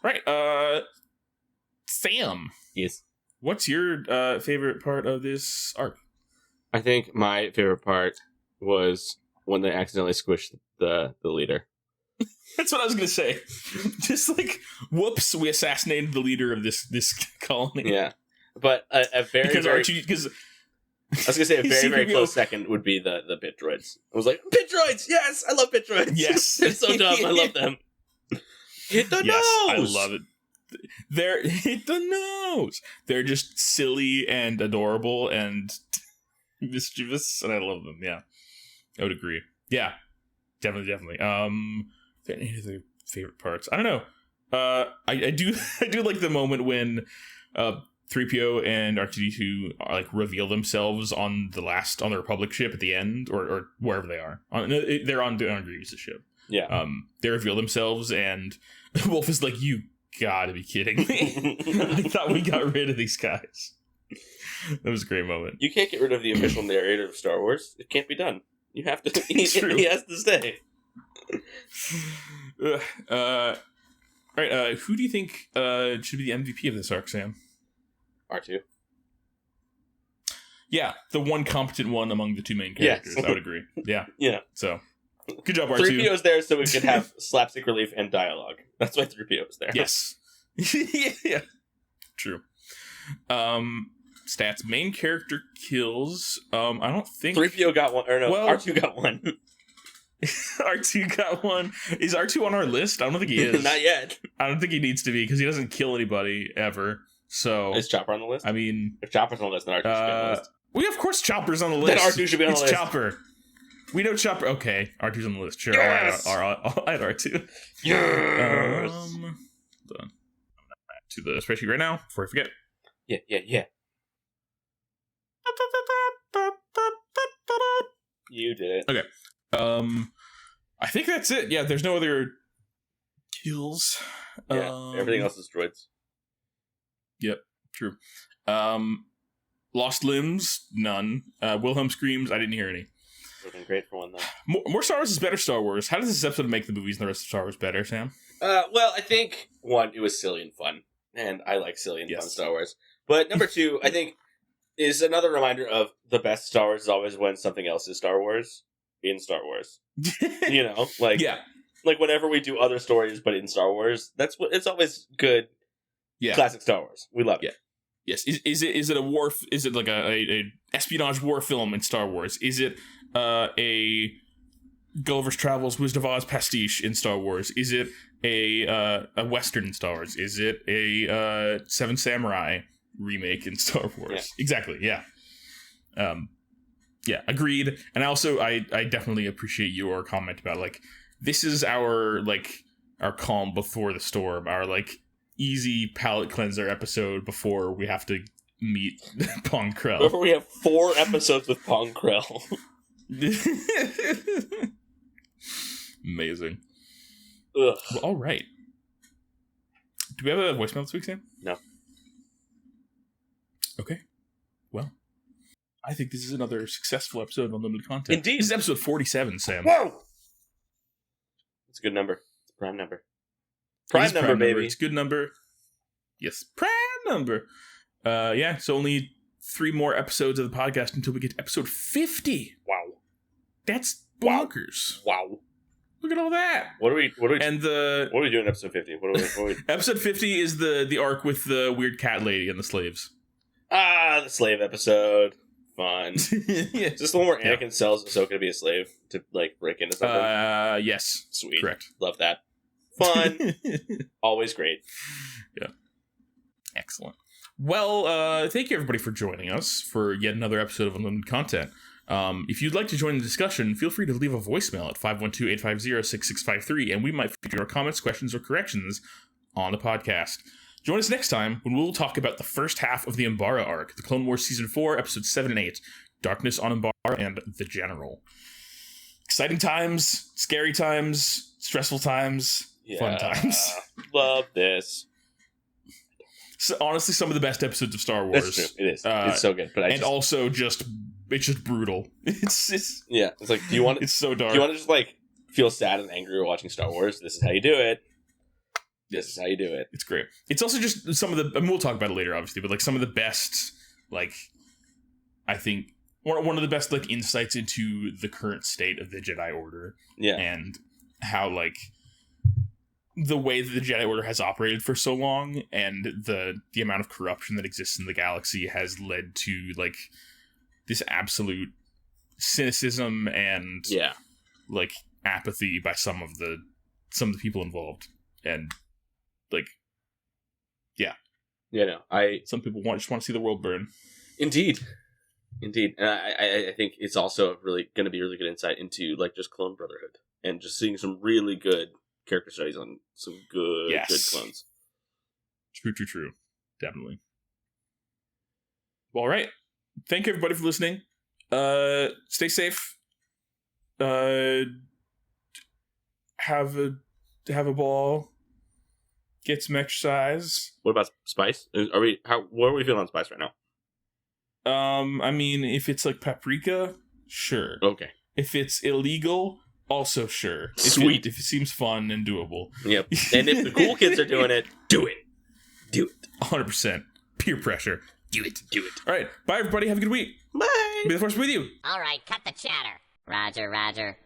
Right, Sam. Yes. What's your favorite part of this arc? I think my favorite part was when they accidentally squished the leader. That's what I was gonna say. Just whoops, we assassinated the leader of this colony. Yeah, but a very because I was gonna say a very, very close second would be the bit droids. I was like, bit droids, yes, I love bit droids. Yes, they're so dumb. I love them. Hit the nose. I love it. They're hit the nose. They're just silly and adorable and mischievous, and I love them. Yeah, I would agree. Yeah, definitely. Any other favorite parts? I don't know. I do like the moment when 3PO and R2-D2 reveal themselves on the Republic ship at the end, or wherever they are. They're on Grievous' ship. Yeah. They reveal themselves, and Wolf is like, "You gotta be kidding me! I thought we got rid of these guys." That was a great moment. You can't get rid of the official narrator of Star Wars. It can't be done. You have to. He has to stay. Right. Who do you think should be the MVP of this arc, Sam? R2. Yeah, the one competent one among the two main characters. Yes. I would agree. Yeah. Yeah. So, good job, R2. 3PO's there so we can have slapstick relief and dialogue. That's why 3PO's there. Yes. Yeah. True. Stats. Main character kills. I don't think 3PO got one, or no, Well- R2 got one. R2 got one. Is R2 on our list? I don't think he is. Not yet. I don't think he needs to be because he doesn't kill anybody ever. So, Is Chopper on the list? I mean, If Chopper's on the list, then R2 should be on the list. of course Chopper's on the Then list. R2 should be on the It's list. Chopper. We know Chopper. Okay, R2's on the list. Sure, Yes! I'll add R2. Yes! Hold on. I'm gonna add to the spreadsheet right now before I forget. Yeah. You did it. I think that's it. Yeah, there's no other kills. Yeah, everything else is droids. True. Lost limbs, none. Wilhelm screams, I didn't hear any. Would have been great for one, though. More Star Wars is better Star Wars. How does this episode make the movies and the rest of Star Wars better, Sam? Well, I think, one, it was silly and fun. And I like silly and fun Yes. Star Wars. But number two, I think, is another reminder of the best Star Wars is always when something else is Star Wars in Star Wars. You know? Like, Yeah. like whenever we do other stories but in Star Wars, that's what it's always good. Yeah. Classic Star Wars. We love it. Yeah. Yes. Is it a war? Is it like a espionage war film in Star Wars? Is it a Gulliver's Travels Wizard of Oz pastiche in Star Wars? Is it a Western in Star Wars? Is it a Seven Samurai remake in Star Wars? Yeah. Exactly. Yeah. Yeah. Agreed. And also, I definitely appreciate your comment about like this is our calm before the storm, our like easy palate cleanser episode before we have to meet Pong Krell. Before we have 4 episodes with Pong Krell. Amazing. Ugh. Well, all right. Do we have a voicemail this week, Sam? No. Okay. Well, I think this is another successful episode of Unlimited Content. Indeed. This is episode 47, Sam. Whoa! It's a good number. It's a prime number. It Prime is number, baby. It's a good number. Yes, prime number. Yeah, so only 3 more episodes of the podcast until we get to episode 50. Wow. That's bonkers. Wow. Look at all that. What are we And the what are we doing in episode 50? What are we episode 50 is the arc with the weird cat lady and the slaves. the slave episode. Fun. Yeah. Is this the one where Yeah. Anakin sells Ahsoka to be a slave to like break into something? Yes. Sweet. Correct. Love that. Fun. Always great. Excellent. Well, thank you everybody for joining us for yet another episode of Unlimited Content. If you'd like to join the discussion, feel free to leave a voicemail at 512-850-6653, and we might feature your comments, questions, or corrections on the podcast. Join us next time when we'll talk about the first half of the Umbara arc, the Clone Wars Season 4, Episodes 7 and 8, Darkness on Umbara, and The General. Exciting times, scary times, stressful times, fun times. Love this. So, honestly, some of the best episodes of Star Wars. That's true. It is. It's so good. But Also it's just brutal. It's yeah. It's like, do you want it's so dark. do you want to just like feel sad and angry while watching Star Wars? This is how you do it. This is how you do it. It's great. It's also just some of the, and we'll talk about it later, obviously, but like some of the best, like, I think one of the best like insights into the current state of the Jedi Order. Yeah. And how like the way that the Jedi Order has operated for so long and the amount of corruption that exists in the galaxy has led to like this absolute cynicism and like apathy by some of the people involved. And like, some people just want to see the world burn. Indeed. And I think it's also really going to be really good insight into like just clone brotherhood and just seeing some really good character studies on some good clones. True. Definitely. Well, all right. Thank you everybody for listening. Stay safe. Have a ball. Get some exercise. What about spice? What are we feeling on spice right now? I mean, if it's like paprika, sure. Okay. If it's illegal, also sure. Sweet. If it seems fun and doable. Yep. And if the cool kids are doing it, do it. 100%. Peer pressure. Do it. All right. Bye, everybody. Have a good week. Bye. May the force be with you. All right, cut the chatter. Roger, Roger.